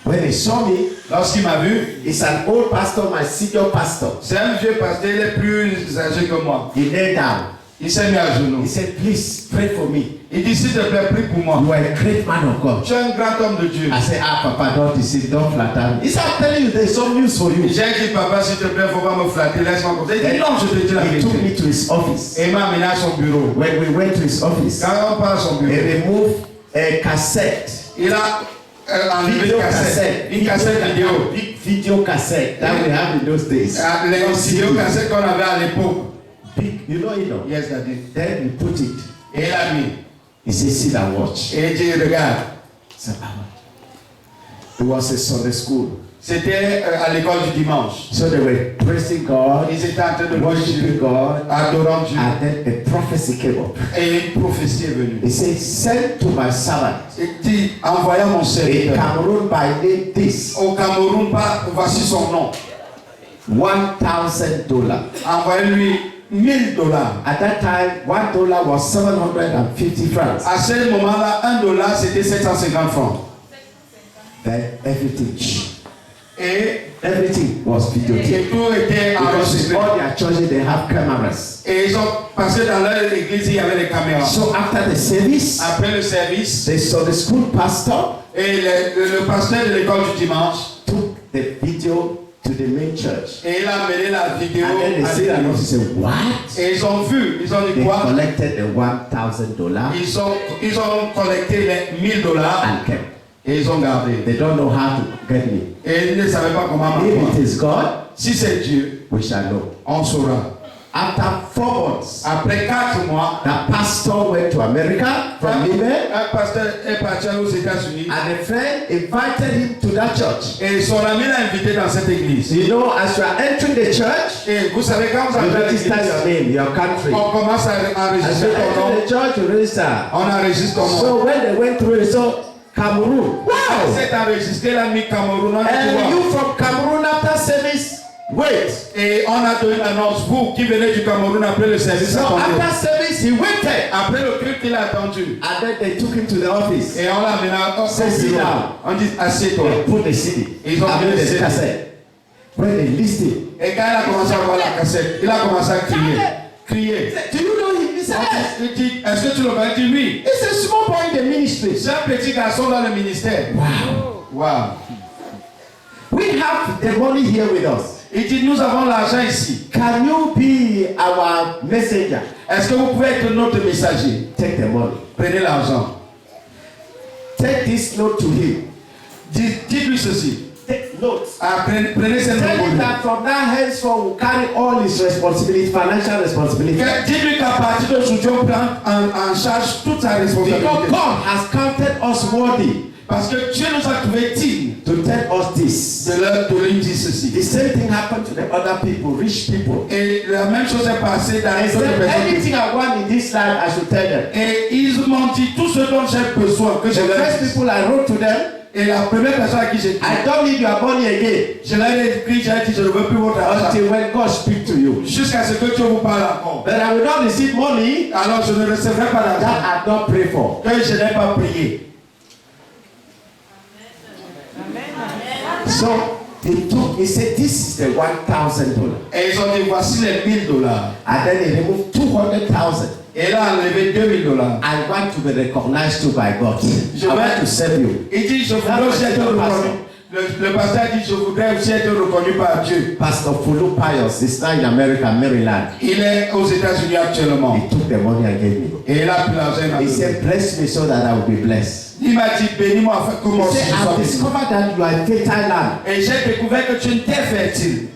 Speaker 1: When he saw me,
Speaker 2: Lorsqu'il m'a vu,
Speaker 1: he's an old pastor, my senior pastor.
Speaker 2: c'est un vieux pasteur, il est plus âgé que moi.
Speaker 1: He knelt down.
Speaker 2: Il s'est mis à genoux.
Speaker 1: He said, please pray for me.
Speaker 2: Il dit, s'il te plaît, prie pour moi.
Speaker 1: You are a great man of God.
Speaker 2: Tu es un grand homme de Dieu.
Speaker 1: I said, Papa, don't deceive, don't flatter me. He said, I'm telling you, there's some news for you.
Speaker 2: J'ai dit, papa, s'il te plaît, faut pas me flatter, laisse-moi comme ça. Il dit, non, je te dis la
Speaker 1: He took
Speaker 2: vérité.
Speaker 1: me to his office.
Speaker 2: Et il m'a amené à son bureau.
Speaker 1: When we went to his office,
Speaker 2: Quand on part à son
Speaker 1: he
Speaker 2: bureau,
Speaker 1: removed a cassette.
Speaker 2: il a enlevé
Speaker 1: Video
Speaker 2: une cassette. Une cassette vidéo.
Speaker 1: Big video cassette that we have in those days.
Speaker 2: Les vidéos cassettes qu'on avait à l'époque.
Speaker 1: Big, you know.
Speaker 2: Yes, daddy.
Speaker 1: Then we put it.
Speaker 2: Et il a mis.
Speaker 1: He said, sit and watch.
Speaker 2: Et il dit, regarde.
Speaker 1: So, it was a Sunday school.
Speaker 2: C'était à l'école du dimanche.
Speaker 1: So they were praising God,
Speaker 2: Ils étaient en train de louer
Speaker 1: worshiping
Speaker 2: Dieu,
Speaker 1: God,
Speaker 2: adorant Dieu.
Speaker 1: and then a prophecy came up.
Speaker 2: Et une prophétie est venue.
Speaker 1: He said, send to my servant
Speaker 2: Il dit, envoyant mon
Speaker 1: in
Speaker 2: serviteur.
Speaker 1: Cameroon by name this
Speaker 2: Au Cameroun, voici son nom.
Speaker 1: $1,000.
Speaker 2: Envoyez-lui $1000.
Speaker 1: At that time, $1 was 750 francs.
Speaker 2: À ce moment-là, $1 c'était 750 francs.
Speaker 1: Then everything
Speaker 2: Et
Speaker 1: was videotaped.
Speaker 2: tout était
Speaker 1: Because
Speaker 2: enregistré.
Speaker 1: in all their churches they have cameras.
Speaker 2: Et ils ont passé dans leur église, il y avait des caméras.
Speaker 1: So after the service,
Speaker 2: Après le service,
Speaker 1: they saw the school pastor
Speaker 2: et le pasteur de l'école du dimanche,
Speaker 1: took the video to the main church.
Speaker 2: et il a amené la vidéo
Speaker 1: And then they
Speaker 2: à
Speaker 1: said, and
Speaker 2: l'église.
Speaker 1: they said, what?
Speaker 2: Et ils ont vu, ils ont dit
Speaker 1: They
Speaker 2: quoi?
Speaker 1: collected the $1,000
Speaker 2: Ils ont collecté les $1000
Speaker 1: and kept.
Speaker 2: et ils ont gardé.
Speaker 1: They don't know how to get me.
Speaker 2: Et ils ne savaient pas comment
Speaker 1: If
Speaker 2: m'avoir.
Speaker 1: it is God,
Speaker 2: Si c'est Dieu,
Speaker 1: we shall know.
Speaker 2: on saura.
Speaker 1: After 4 months,
Speaker 2: Après 4 mois,
Speaker 1: the pastor went to America from Limbe,
Speaker 2: un pasteur est parti aux États-Unis
Speaker 1: and a friend invited him to that church.
Speaker 2: et son ami l'a invité dans cette église.
Speaker 1: You know, as you are entering the church,
Speaker 2: Et vous savez, quand vous
Speaker 1: you
Speaker 2: arrivez à
Speaker 1: register
Speaker 2: l'église,
Speaker 1: your name, your country.
Speaker 2: on commence à
Speaker 1: As
Speaker 2: enregistrer
Speaker 1: you
Speaker 2: ton
Speaker 1: enter
Speaker 2: nom.
Speaker 1: the church, you register.
Speaker 2: On enregistre ton nom.
Speaker 1: So when they went through, they saw Cameroon. Wow!
Speaker 2: C'est enregistré, la mis Cameroun. On a dit,
Speaker 1: And
Speaker 2: wow.
Speaker 1: you from Cameroon after service, wait.
Speaker 2: Et on a donné l'annonce. Vous qui venez du Cameroun après le service,
Speaker 1: So
Speaker 2: attendez.
Speaker 1: after service, he waited.
Speaker 2: Après le culte, il a attendu.
Speaker 1: And then they took him to the office.
Speaker 2: Et on l'a amené au
Speaker 1: Sit
Speaker 2: bureau.
Speaker 1: down.
Speaker 2: On dit, assieds-toi.
Speaker 1: They put the CD.
Speaker 2: Ils ont
Speaker 1: I
Speaker 2: mis
Speaker 1: mean
Speaker 2: le
Speaker 1: the
Speaker 2: CD.
Speaker 1: cassette. When they listened,
Speaker 2: Et quand il a commencé à voir la cassette, il a commencé à crier. Crier.
Speaker 1: do you know him? He said, yes.
Speaker 2: Il dit, est-ce que tu le connais? Il dit, oui.
Speaker 1: It's a small boy in the ministry.
Speaker 2: C'est un petit garçon dans le ministère.
Speaker 1: Wow.
Speaker 2: Wow.
Speaker 1: We have the money here with us.
Speaker 2: Il dit, nous avons l'argent ici.
Speaker 1: Can you be our messenger?
Speaker 2: Est-ce que vous pouvez être notre messager?
Speaker 1: Take the money.
Speaker 2: Prenez l'argent.
Speaker 1: Take this note to him.
Speaker 2: Dites-lui ceci.
Speaker 1: Take notes.
Speaker 2: Ah, prenez cette
Speaker 1: Tell him
Speaker 2: note.
Speaker 1: that from now henceforth will carry all his responsibility, financial responsibility.
Speaker 2: Dites-lui qu'à partir d'aujourd'hui, on prend en charge toute sa
Speaker 1: Because
Speaker 2: responsabilité.
Speaker 1: God has counted us worthy
Speaker 2: Parce que Dieu nous a trouvé dignes
Speaker 1: to tell us this.
Speaker 2: de lui dire ceci.
Speaker 1: The same thing happened to the other people, rich people.
Speaker 2: Et la même chose est passée dans
Speaker 1: They
Speaker 2: les autres
Speaker 1: said,
Speaker 2: personnes.
Speaker 1: anything I want in this life, I should tell them.
Speaker 2: Et ils m'ont dit tout ce dont j'ai besoin que
Speaker 1: The
Speaker 2: je leur
Speaker 1: first
Speaker 2: dise.
Speaker 1: people I wrote to them,
Speaker 2: Et la première personne à qui j'ai dit,
Speaker 1: I don't need your money again
Speaker 2: je leur ai écrit, j'ai dit, je ne veux plus votre argent.
Speaker 1: until when God speak to you.
Speaker 2: Jusqu'à ce que Dieu vous parle encore.
Speaker 1: But I will not receive money
Speaker 2: Alors je ne recevrai pas
Speaker 1: that
Speaker 2: d'argent
Speaker 1: I don't pray for.
Speaker 2: que je n'ai pas prié.
Speaker 1: So he said, this is the $1,000.
Speaker 2: Et ils ont dit, voici les $1000.
Speaker 1: And then he removed 200,000.
Speaker 2: Et il a enlevé $2000.
Speaker 1: I want to be recognized too by God.
Speaker 2: Je
Speaker 1: I want
Speaker 2: vais-
Speaker 1: to serve you.
Speaker 2: Il dit, je voudrais aussi être reconnu. Le pasteur dit, je voudrais aussi être reconnu par Dieu.
Speaker 1: Pastor Fulu Pius is now in America, Maryland.
Speaker 2: Il est aux États-Unis actuellement.
Speaker 1: He took the money and gave me.
Speaker 2: Et il a pris l'argent. il m'a
Speaker 1: He
Speaker 2: donné.
Speaker 1: said, bless me so that I will be blessed.
Speaker 2: Il m'a dit, bénis-moi afin que moi
Speaker 1: He
Speaker 2: aussi
Speaker 1: said,
Speaker 2: je sois
Speaker 1: I've
Speaker 2: béni.
Speaker 1: discovered that you are a fertile land.
Speaker 2: Et j'ai découvert que tu es une terre fertile.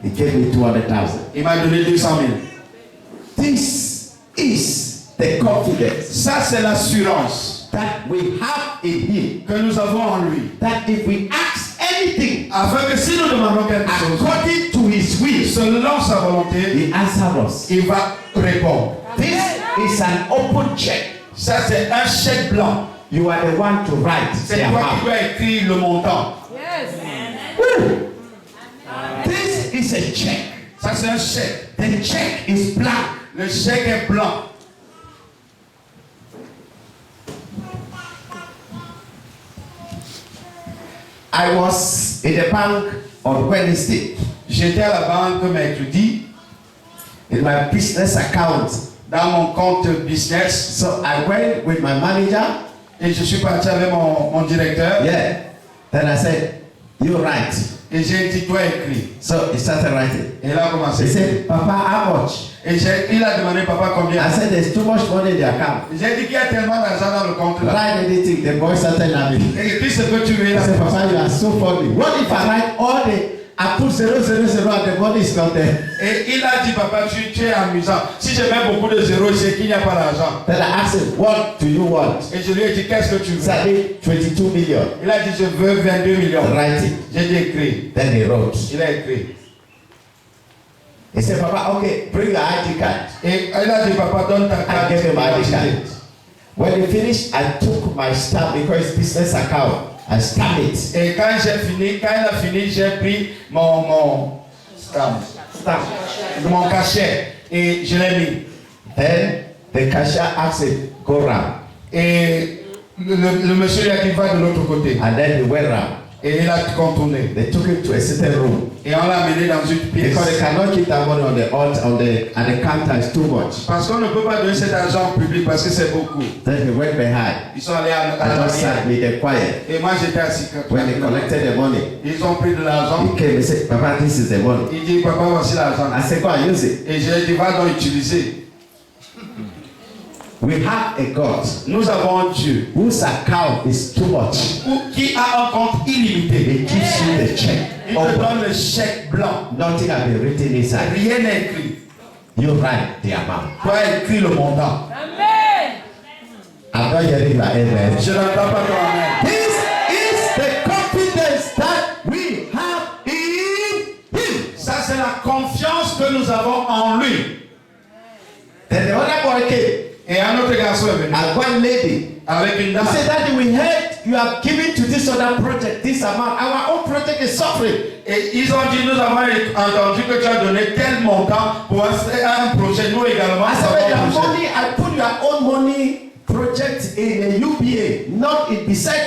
Speaker 1: He gave me 200,000.
Speaker 2: Il m'a donné 200 000.
Speaker 1: This is the confidence
Speaker 2: Ça, c'est l'assurance
Speaker 1: that we have in Him.
Speaker 2: que nous avons en lui.
Speaker 1: That if we ask anything
Speaker 2: Afin que si nous demandons quelque chose,
Speaker 1: according to His will,
Speaker 2: selon sa volonté,
Speaker 1: He answers us.
Speaker 2: il va répondre.
Speaker 1: This is an open check.
Speaker 2: Ça, c'est un chèque blanc.
Speaker 1: You are the one to write
Speaker 2: C'est
Speaker 1: the
Speaker 2: toi qui
Speaker 1: amount.
Speaker 2: dois écrire le montant.
Speaker 1: This is a check.
Speaker 2: Ça, c'est un chèque.
Speaker 1: The check is blank.
Speaker 2: Le chèque est blanc.
Speaker 1: I was in the bank on Wednesday
Speaker 2: J'étais à la banque mercredi
Speaker 1: in my business account.
Speaker 2: dans mon compte business
Speaker 1: So I went with my manager.
Speaker 2: et je suis parti avec mon directeur
Speaker 1: Yeah. Then I said, you write.
Speaker 2: et j'ai dit toi écris.
Speaker 1: So he started writing.
Speaker 2: Et il a
Speaker 1: He
Speaker 2: commencé.
Speaker 1: said, Papa, how much?
Speaker 2: Et il a demandé papa combien.
Speaker 1: I said, there's too much money in the account.
Speaker 2: J'ai dit qu'il y a tellement d'argent dans le compte là.
Speaker 1: Write anything. The boy started laughing.
Speaker 2: Et écris ce que tu veux
Speaker 1: I
Speaker 2: là.
Speaker 1: said, Papa, you are so funny. What if I write all I put 000 and the money is not there?
Speaker 2: Et il a dit papa tu es amusant. Si je mets beaucoup de zéros, c'est qu'il n'y a pas d'argent.
Speaker 1: Then I asked him, what do you want?
Speaker 2: Et je lui ai dit qu'est-ce que tu
Speaker 1: He
Speaker 2: veux.
Speaker 1: said, 22 million.
Speaker 2: Il a dit je veux 22 millions.
Speaker 1: Write it.
Speaker 2: J'ai dit écrit.
Speaker 1: Then he wrote.
Speaker 2: Il a écrit.
Speaker 1: He said, Papa, okay, bring your ID card.
Speaker 2: Et il a dit papa donne ta
Speaker 1: I
Speaker 2: carte.
Speaker 1: gave him my ID
Speaker 2: d'identité.
Speaker 1: card. When he finished, I took my stamp because it's business account. I stamped it.
Speaker 2: Et quand il a fini, j'ai pris mon cachet et je l'ai mis.
Speaker 1: Then the cashier asked him, go round.
Speaker 2: Et le monsieur lui a dit va de l'autre côté.
Speaker 1: And then he went round.
Speaker 2: Et il a contourné.
Speaker 1: They took him to a certain room.
Speaker 2: Et on l'a amené dans une pièce.
Speaker 1: Because they cannot keep that money on the counter, it's too much.
Speaker 2: Parce qu'on ne peut pas donner cet argent au public parce que c'est beaucoup.
Speaker 1: Then he went behind.
Speaker 2: Ils sont allés à
Speaker 1: I
Speaker 2: la
Speaker 1: just sat
Speaker 2: manière.
Speaker 1: with the quiet.
Speaker 2: Et moi j'étais assis.
Speaker 1: When they collected the money,
Speaker 2: Ils ont pris de l'argent.
Speaker 1: he came and said, Papa, this is the money.
Speaker 2: Il dit papa voici l'argent.
Speaker 1: I said, go and use it.
Speaker 2: Et je lui ai dit va donc utiliser.
Speaker 1: We have a God
Speaker 2: Nous avons un Dieu
Speaker 1: whose account is too much.
Speaker 2: qui a un compte illimité.
Speaker 1: He gives you the check.
Speaker 2: Il te
Speaker 1: Open.
Speaker 2: donne le chèque blanc.
Speaker 1: Nothing has been written inside.
Speaker 2: Rien n'est écrit.
Speaker 1: You write the amount.
Speaker 2: Toi écris le montant.
Speaker 1: I'm not hearing my amen.
Speaker 2: Je n'entends pas ton amen.
Speaker 1: This is the confidence that we have in Him.
Speaker 2: Ça c'est la confiance que nous avons en lui.
Speaker 1: Then the other boy came.
Speaker 2: Et un autre garçon est venu
Speaker 1: And one lady
Speaker 2: avec une
Speaker 1: he
Speaker 2: dame.
Speaker 1: said, Daddy, we heard you have given to this other project this amount. Our own project is suffering.
Speaker 2: Et ils ont dit nous avons entendu que tu as donné tel montant pour un projet. Nous également.
Speaker 1: I
Speaker 2: nous
Speaker 1: said,
Speaker 2: avons
Speaker 1: well,
Speaker 2: un
Speaker 1: your
Speaker 2: projet.
Speaker 1: money, I put your own money project in a UBA, not in BSEC.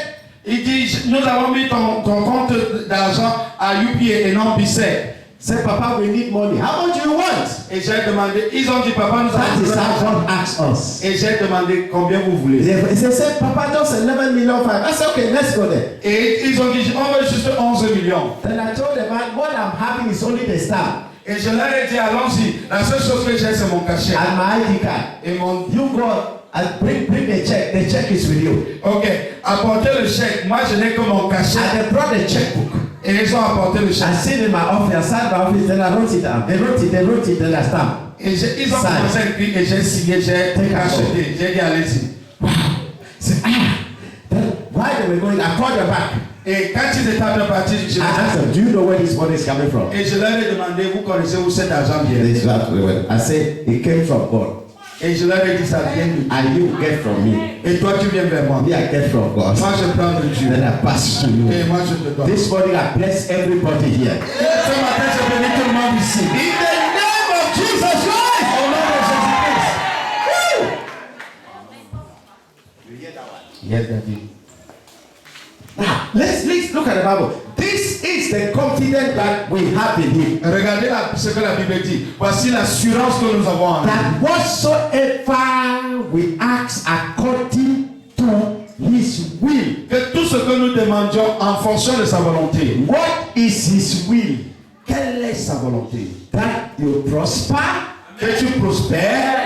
Speaker 2: Il dit nous avons mis ton compte d'argent à UPA et non BICEC.
Speaker 1: Say, Papa, we need money. How much do you want?
Speaker 2: Et j'ai demandé, ils ont dit papa nous
Speaker 1: That
Speaker 2: avons
Speaker 1: is
Speaker 2: besoin
Speaker 1: how
Speaker 2: d'argent.
Speaker 1: God asks us.
Speaker 2: Et j'ai demandé combien vous voulez.
Speaker 1: He said, Papa, just 11 million five. I said, okay, let's go there.
Speaker 2: Et ils ont dit on veut juste 11 millions.
Speaker 1: Then I told the man, what I'm having is only the stamp
Speaker 2: Et je leur ai dit allons-y. La seule chose que j'ai c'est mon cachet.
Speaker 1: and my ID card.
Speaker 2: Et mon
Speaker 1: You go and bring the check. The check is with you.
Speaker 2: ok, apportez le chèque. Moi je n'ai que mon cachet.
Speaker 1: And they brought the checkbook.
Speaker 2: Et ils ont apporté le
Speaker 1: I
Speaker 2: chèque.
Speaker 1: seen in my office, I sat in my office, then I wrote it down. They wrote it, then I stamped.
Speaker 2: Et ils ont
Speaker 1: Sign.
Speaker 2: commencé à écrire et j'ai signé, j'ai
Speaker 1: Take a
Speaker 2: acheté. J'ai dit allez-y.
Speaker 1: Wow. Say, Then while they were going, I called them back.
Speaker 2: Et quand ils étaient en partie,
Speaker 1: I asked them, do you know where this money is coming from?
Speaker 2: et je leur ai demandé, vous connaissez où cet argent vient?
Speaker 1: They laughed. I said, it came from God.
Speaker 2: Et je leur ai dit, ça vient de Dieu.
Speaker 1: And you get from me.
Speaker 2: Et toi, tu viens vers moi.
Speaker 1: Me, I get from God.
Speaker 2: Moi, je prends de Dieu.
Speaker 1: Then I pass to
Speaker 2: Et
Speaker 1: you.
Speaker 2: moi, je te donne.
Speaker 1: This morning, I bless everybody here.
Speaker 2: Et ce matin, je bénis tout le monde ici.
Speaker 1: In the name of Jesus Christ.
Speaker 2: Au nom de Jésus-Christ.
Speaker 1: Yes, Daddy. Now, let's look at the Bible. This is is the confidence that we have in him.
Speaker 2: Regardez ce que la Bible dit. Voici l'assurance que nous avons en lui.
Speaker 1: That whatsoever we ask according to his will.
Speaker 2: Que tout ce que nous demandions en fonction de sa volonté.
Speaker 1: What is his will?
Speaker 2: Quelle est sa volonté?
Speaker 1: That you prosper,
Speaker 2: Que tu prospères,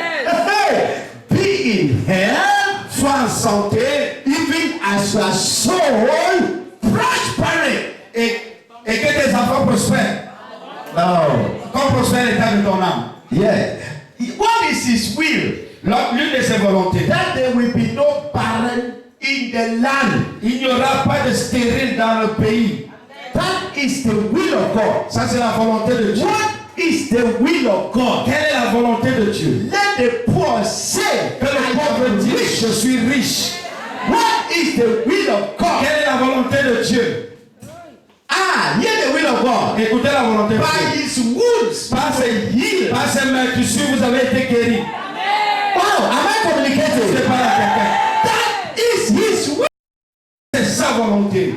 Speaker 1: be in health,
Speaker 2: sois en santé,
Speaker 1: even as your soul prospering.
Speaker 2: et que tes enfants prospèrent.
Speaker 1: No.
Speaker 2: Comme prospère l'état de ton âme.
Speaker 1: Yeah. What is his will?
Speaker 2: L'une de ses volontés.
Speaker 1: That there will be no barren in the land.
Speaker 2: Il n'y aura pas de stérile dans le pays.
Speaker 1: That is the will of God.
Speaker 2: Ça, c'est la volonté de Dieu.
Speaker 1: What is the will of God?
Speaker 2: Quelle est la volonté de Dieu?
Speaker 1: Let the poor say,
Speaker 2: Que le pauvre
Speaker 1: I am
Speaker 2: dise,
Speaker 1: rich.
Speaker 2: je suis riche.
Speaker 1: What is the will of God?
Speaker 2: Quelle est la volonté de Dieu?
Speaker 1: Hear the will of God.
Speaker 2: Écoutez la volonté de
Speaker 1: By
Speaker 2: Dieu.
Speaker 1: his wounds,
Speaker 2: Par ses
Speaker 1: healed.
Speaker 2: par ses meurtrissures, vous avez été guéris.
Speaker 1: Wow, am I communicating?
Speaker 2: C'est pas la quelqu'un.
Speaker 1: That is his will.
Speaker 2: C'est sa volonté.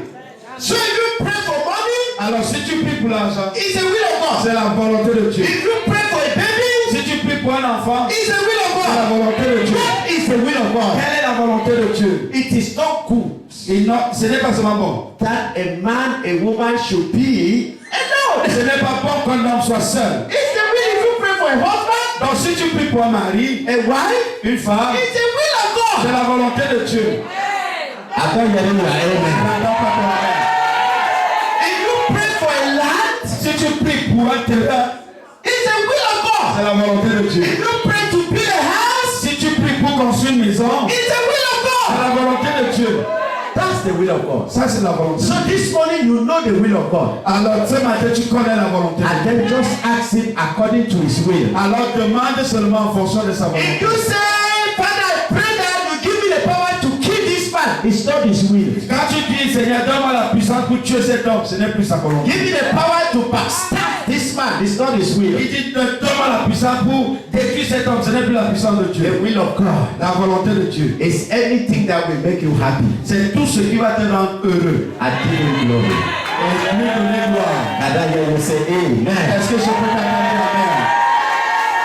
Speaker 1: So if you pray for money,
Speaker 2: Alors, si tu pries pour l'argent,
Speaker 1: it's the will of God.
Speaker 2: c'est la volonté de Dieu.
Speaker 1: If you pray for a baby,
Speaker 2: Si tu pries pour un enfant,
Speaker 1: it's the will of
Speaker 2: c'est la
Speaker 1: God.
Speaker 2: volonté de Dieu.
Speaker 1: What is the will of God?
Speaker 2: Quelle est la volonté de Dieu?
Speaker 1: It is not good
Speaker 2: Et non, ce n'est pas seulement bon.
Speaker 1: that a man, a woman should be alone.
Speaker 2: Ce n'est pas bon qu'un homme soit seul.
Speaker 1: It's the will if you pray for a husband,
Speaker 2: Donc, si tu pries pour un mari,
Speaker 1: a wife,
Speaker 2: une femme,
Speaker 1: it's the will of
Speaker 2: c'est
Speaker 1: God.
Speaker 2: la volonté de Dieu.
Speaker 1: I don't hear you, amen.
Speaker 2: Non, pas ton amen.
Speaker 1: If you pray for a land,
Speaker 2: Si tu pries pour un terrain,
Speaker 1: it's the will of God.
Speaker 2: c'est la volonté de Dieu.
Speaker 1: If you pray to build a house,
Speaker 2: Si tu pries pour construire une maison,
Speaker 1: it's the will of
Speaker 2: c'est
Speaker 1: God.
Speaker 2: la volonté de Dieu.
Speaker 1: That's the will of God.
Speaker 2: Ça, c'est la volonté.
Speaker 1: So this morning you know the will of God.
Speaker 2: Alors, ce matin, tu connais la volonté.
Speaker 1: And then just ask him according to his will.
Speaker 2: Alors, demande seulement en fonction de sa
Speaker 1: If
Speaker 2: volonté.
Speaker 1: you say, Father, I pray that you give me the power to kill this man, it's not his will.
Speaker 2: Quand tu dis, Seigneur, donne-moi la puissance pour tuer cet homme, ce n'est plus sa volonté.
Speaker 1: Give me the power to backstab this man, it's not his will.
Speaker 2: Il dit, donne-moi la puissance pour détruire cet homme, ce n'est plus la puissance de
Speaker 1: The
Speaker 2: Dieu.
Speaker 1: will of God
Speaker 2: La volonté de Dieu.
Speaker 1: is anything that will make you happy
Speaker 2: C'est tout ce qui va te rendre heureux.
Speaker 1: and give him glory.
Speaker 2: Et lui donner gloire.
Speaker 1: And I hear you say, Amen.
Speaker 2: Est-ce que je peux t'entendre? Amen.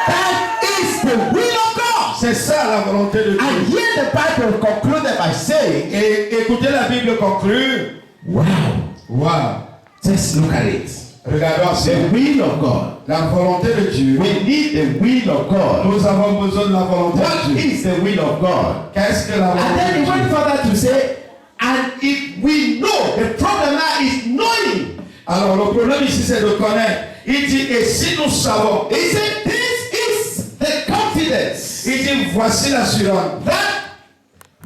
Speaker 1: That is the will of God.
Speaker 2: C'est ça la volonté de
Speaker 1: And
Speaker 2: Dieu.
Speaker 1: here the Bible concluded by saying,
Speaker 2: Et écoutez la Bible conclure.
Speaker 1: wow,
Speaker 2: Wow.
Speaker 1: just look at it.
Speaker 2: Regardons
Speaker 1: The
Speaker 2: c'est
Speaker 1: will of God.
Speaker 2: la volonté de Dieu.
Speaker 1: We need the will of God.
Speaker 2: Nous avons besoin de la volonté
Speaker 1: What
Speaker 2: de Dieu.
Speaker 1: is the will of God?
Speaker 2: Qu'est-ce que la
Speaker 1: And
Speaker 2: volonté
Speaker 1: then he
Speaker 2: de
Speaker 1: went
Speaker 2: Dieu?
Speaker 1: further to say, and if we know, the problem now is knowing.
Speaker 2: Alors le problème ici c'est de connaître. Il dit et si nous savons,
Speaker 1: He said, this is the confidence
Speaker 2: il dit voici l'assurance.
Speaker 1: that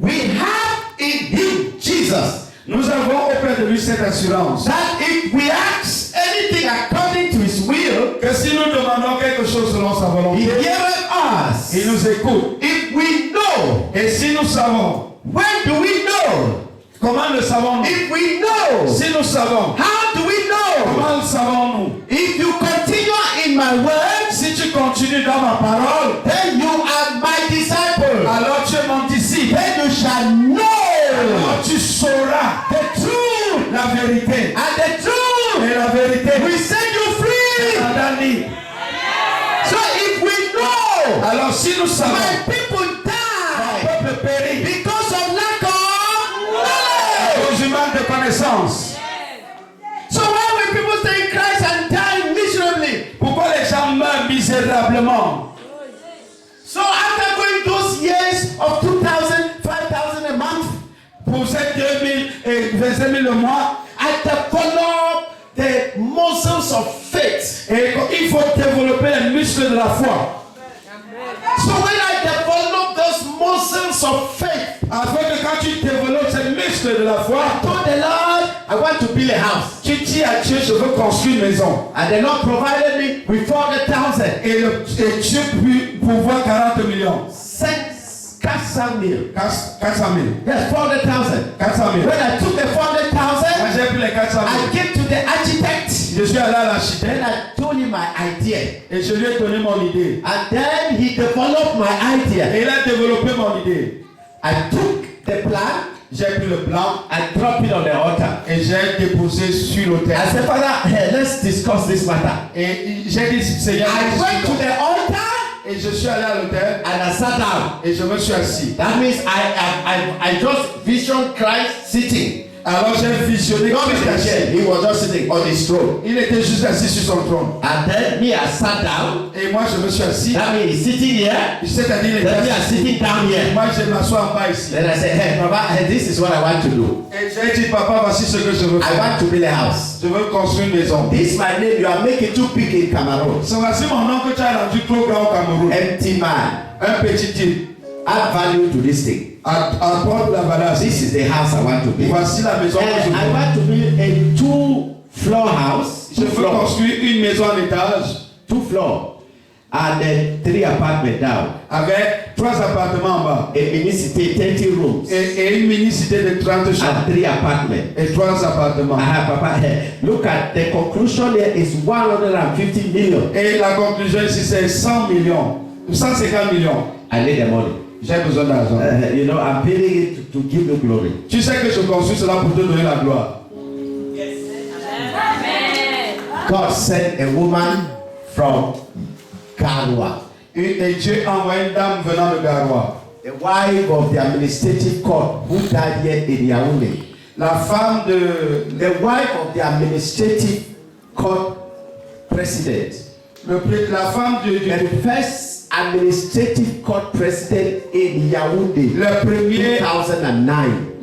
Speaker 1: we have in him, Jesus.
Speaker 2: Nous avons auprès de lui cette assurance
Speaker 1: That if we ask anything according to his will,
Speaker 2: que si nous demandons quelque chose selon sa
Speaker 1: he
Speaker 2: volonté,
Speaker 1: heareth us.
Speaker 2: il nous écoute.
Speaker 1: If we know,
Speaker 2: Et si nous savons,
Speaker 1: when do we know?
Speaker 2: comment le savons-nous?
Speaker 1: If we know,
Speaker 2: Si nous savons,
Speaker 1: how do we know?
Speaker 2: comment le savons-nous?
Speaker 1: If you continue in my word,
Speaker 2: Si tu continues dans ma parole,
Speaker 1: then you are my disciple.
Speaker 2: alors tu es mon disciple.
Speaker 1: Then you shall know
Speaker 2: Alors tu sauras
Speaker 1: the truth,
Speaker 2: la vérité.
Speaker 1: and the truth
Speaker 2: Et la vérité
Speaker 1: will set you free.
Speaker 2: sera libre.
Speaker 1: So if we know,
Speaker 2: Alors si nous savons,
Speaker 1: my people die
Speaker 2: peuple périt
Speaker 1: because of lack of knowledge.
Speaker 2: aux humains de connaissance.
Speaker 1: So why will people stay in Christ and die miserably?
Speaker 2: Pourquoi les gens meurent misérablement?
Speaker 1: So after going those years of 2,000, 5,000 a month,
Speaker 2: Pour ces 2000 et 25 000 le mois,
Speaker 1: I developed the muscles of faith.
Speaker 2: et il faut développer les muscles de la foi.
Speaker 1: So when I developed those muscles of faith,
Speaker 2: Afin que quand tu développes ces muscles de la foi,
Speaker 1: I told the Lord, I want to build a house.
Speaker 2: tu dis à Dieu, je veux construire une maison.
Speaker 1: And the Lord provided me with 400,000.
Speaker 2: Et Dieu peut pouvoir 40 millions.
Speaker 1: 400 000.
Speaker 2: 400 000.
Speaker 1: Yes, 400,000.
Speaker 2: 400 000.
Speaker 1: When I took the 400,000,
Speaker 2: Quand j'ai pris les 400 000,
Speaker 1: I gave to the architect.
Speaker 2: je suis allé à l'architecte
Speaker 1: Then I told him my idea.
Speaker 2: et je lui ai donné mon idée.
Speaker 1: And then he developed my idea.
Speaker 2: Et il a développé mon idée.
Speaker 1: I took the plan.
Speaker 2: J'ai pris le plan
Speaker 1: and dropped it on the altar.
Speaker 2: et j'ai déposé sur l'autel.
Speaker 1: I said, Father, hey, let's discuss this matter.
Speaker 2: Et j'ai dit, Seigneur,
Speaker 1: I went to the altar
Speaker 2: et je suis allé à l'autel
Speaker 1: and I sat down.
Speaker 2: et je me suis assis.
Speaker 1: That means I just visioned Christ sitting.
Speaker 2: Alors j'ai visionné
Speaker 1: Not in the chair. He was just sitting on his throne.
Speaker 2: Il était juste assis sur son trône.
Speaker 1: And then me, I sat down.
Speaker 2: Et moi, je me suis assis.
Speaker 1: That means he's sitting here.
Speaker 2: C'est-à-dire, il était
Speaker 1: Then me, I'm
Speaker 2: assis.
Speaker 1: sitting down here.
Speaker 2: Moi, je m'assois en bas ici.
Speaker 1: Then I said, hey, Papa, hey, this is what I want to do.
Speaker 2: Et j'ai dit, papa, voici ce que je veux
Speaker 1: I
Speaker 2: faire.
Speaker 1: want to build a house.
Speaker 2: Je veux construire une maison.
Speaker 1: This is my name. You are making too big in Cameroon.
Speaker 2: C'est voici mon nom que tu as rendu trop grand au Cameroun.
Speaker 1: Empty man.
Speaker 2: Un petit type.
Speaker 1: Add value to this thing.
Speaker 2: Apporte la valeur.
Speaker 1: This is the house I want to build.
Speaker 2: Voici la maison que je
Speaker 1: And I
Speaker 2: veux.
Speaker 1: want to build a two-floor house.
Speaker 2: Je veux construire une maison en étage
Speaker 1: Two floor. And then 3 apartments down.
Speaker 2: avec 3 appartements en bas.
Speaker 1: A mini city, 30 rooms.
Speaker 2: Et une mini-cité de 30 chambres.
Speaker 1: And 3 apartments.
Speaker 2: Et 3 appartements.
Speaker 1: Papa, look at the conclusion here is 150 million.
Speaker 2: Et la conclusion ici, c'est 100 millions. 150 millions.
Speaker 1: I need the money.
Speaker 2: J'ai besoin d'argent.
Speaker 1: You know, I'm building it to give you glory.
Speaker 2: Tu sais que je construis cela pour te donner la gloire.
Speaker 1: God sent a woman from Garoua,
Speaker 2: Et Dieu envoie une dame venant de Garoua.
Speaker 1: the wife of the administrative court who died here in Yaoundé.
Speaker 2: La femme de
Speaker 1: The wife of the administrative court president.
Speaker 2: la femme
Speaker 1: The first administrative court president in Yaoundé.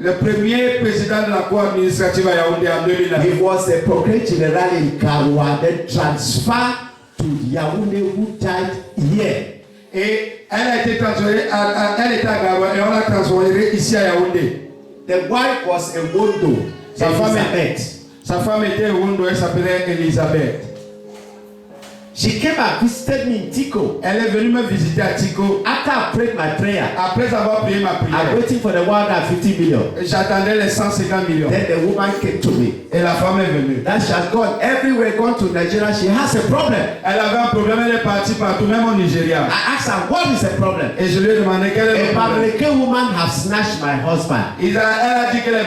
Speaker 2: le premier président de la cour administrative à Yaoundé en 2009.
Speaker 1: He was the procureur general in Garoua, then transferred to Yaoundé, who died here.
Speaker 2: Et elle a été transférée, elle était à Garoua et on l'a transférée ici à Yaoundé.
Speaker 1: The wife was a Wondo,
Speaker 2: Sa femme était Wondo, elle s'appelait Elisabeth.
Speaker 1: She came and visited me in Tico.
Speaker 2: Elle est venue me visiter à Tico.
Speaker 1: After I prayed my prayer,
Speaker 2: Après avoir prié ma
Speaker 1: I'm
Speaker 2: prière,
Speaker 1: waiting for the 150 million.
Speaker 2: j'attendais les 150 millions.
Speaker 1: Then the woman came to me.
Speaker 2: Et la femme est venue.
Speaker 1: That she has gone everywhere, gone to Nigeria. She has a problem.
Speaker 2: Elle avait un problème, elle est partie partout, même au Nigeria.
Speaker 1: I asked her, what is the problem?
Speaker 2: Et je lui ai demandé quel est
Speaker 1: A
Speaker 2: le problème.
Speaker 1: Bamileke woman have snatched my husband.
Speaker 2: Elle a dit que les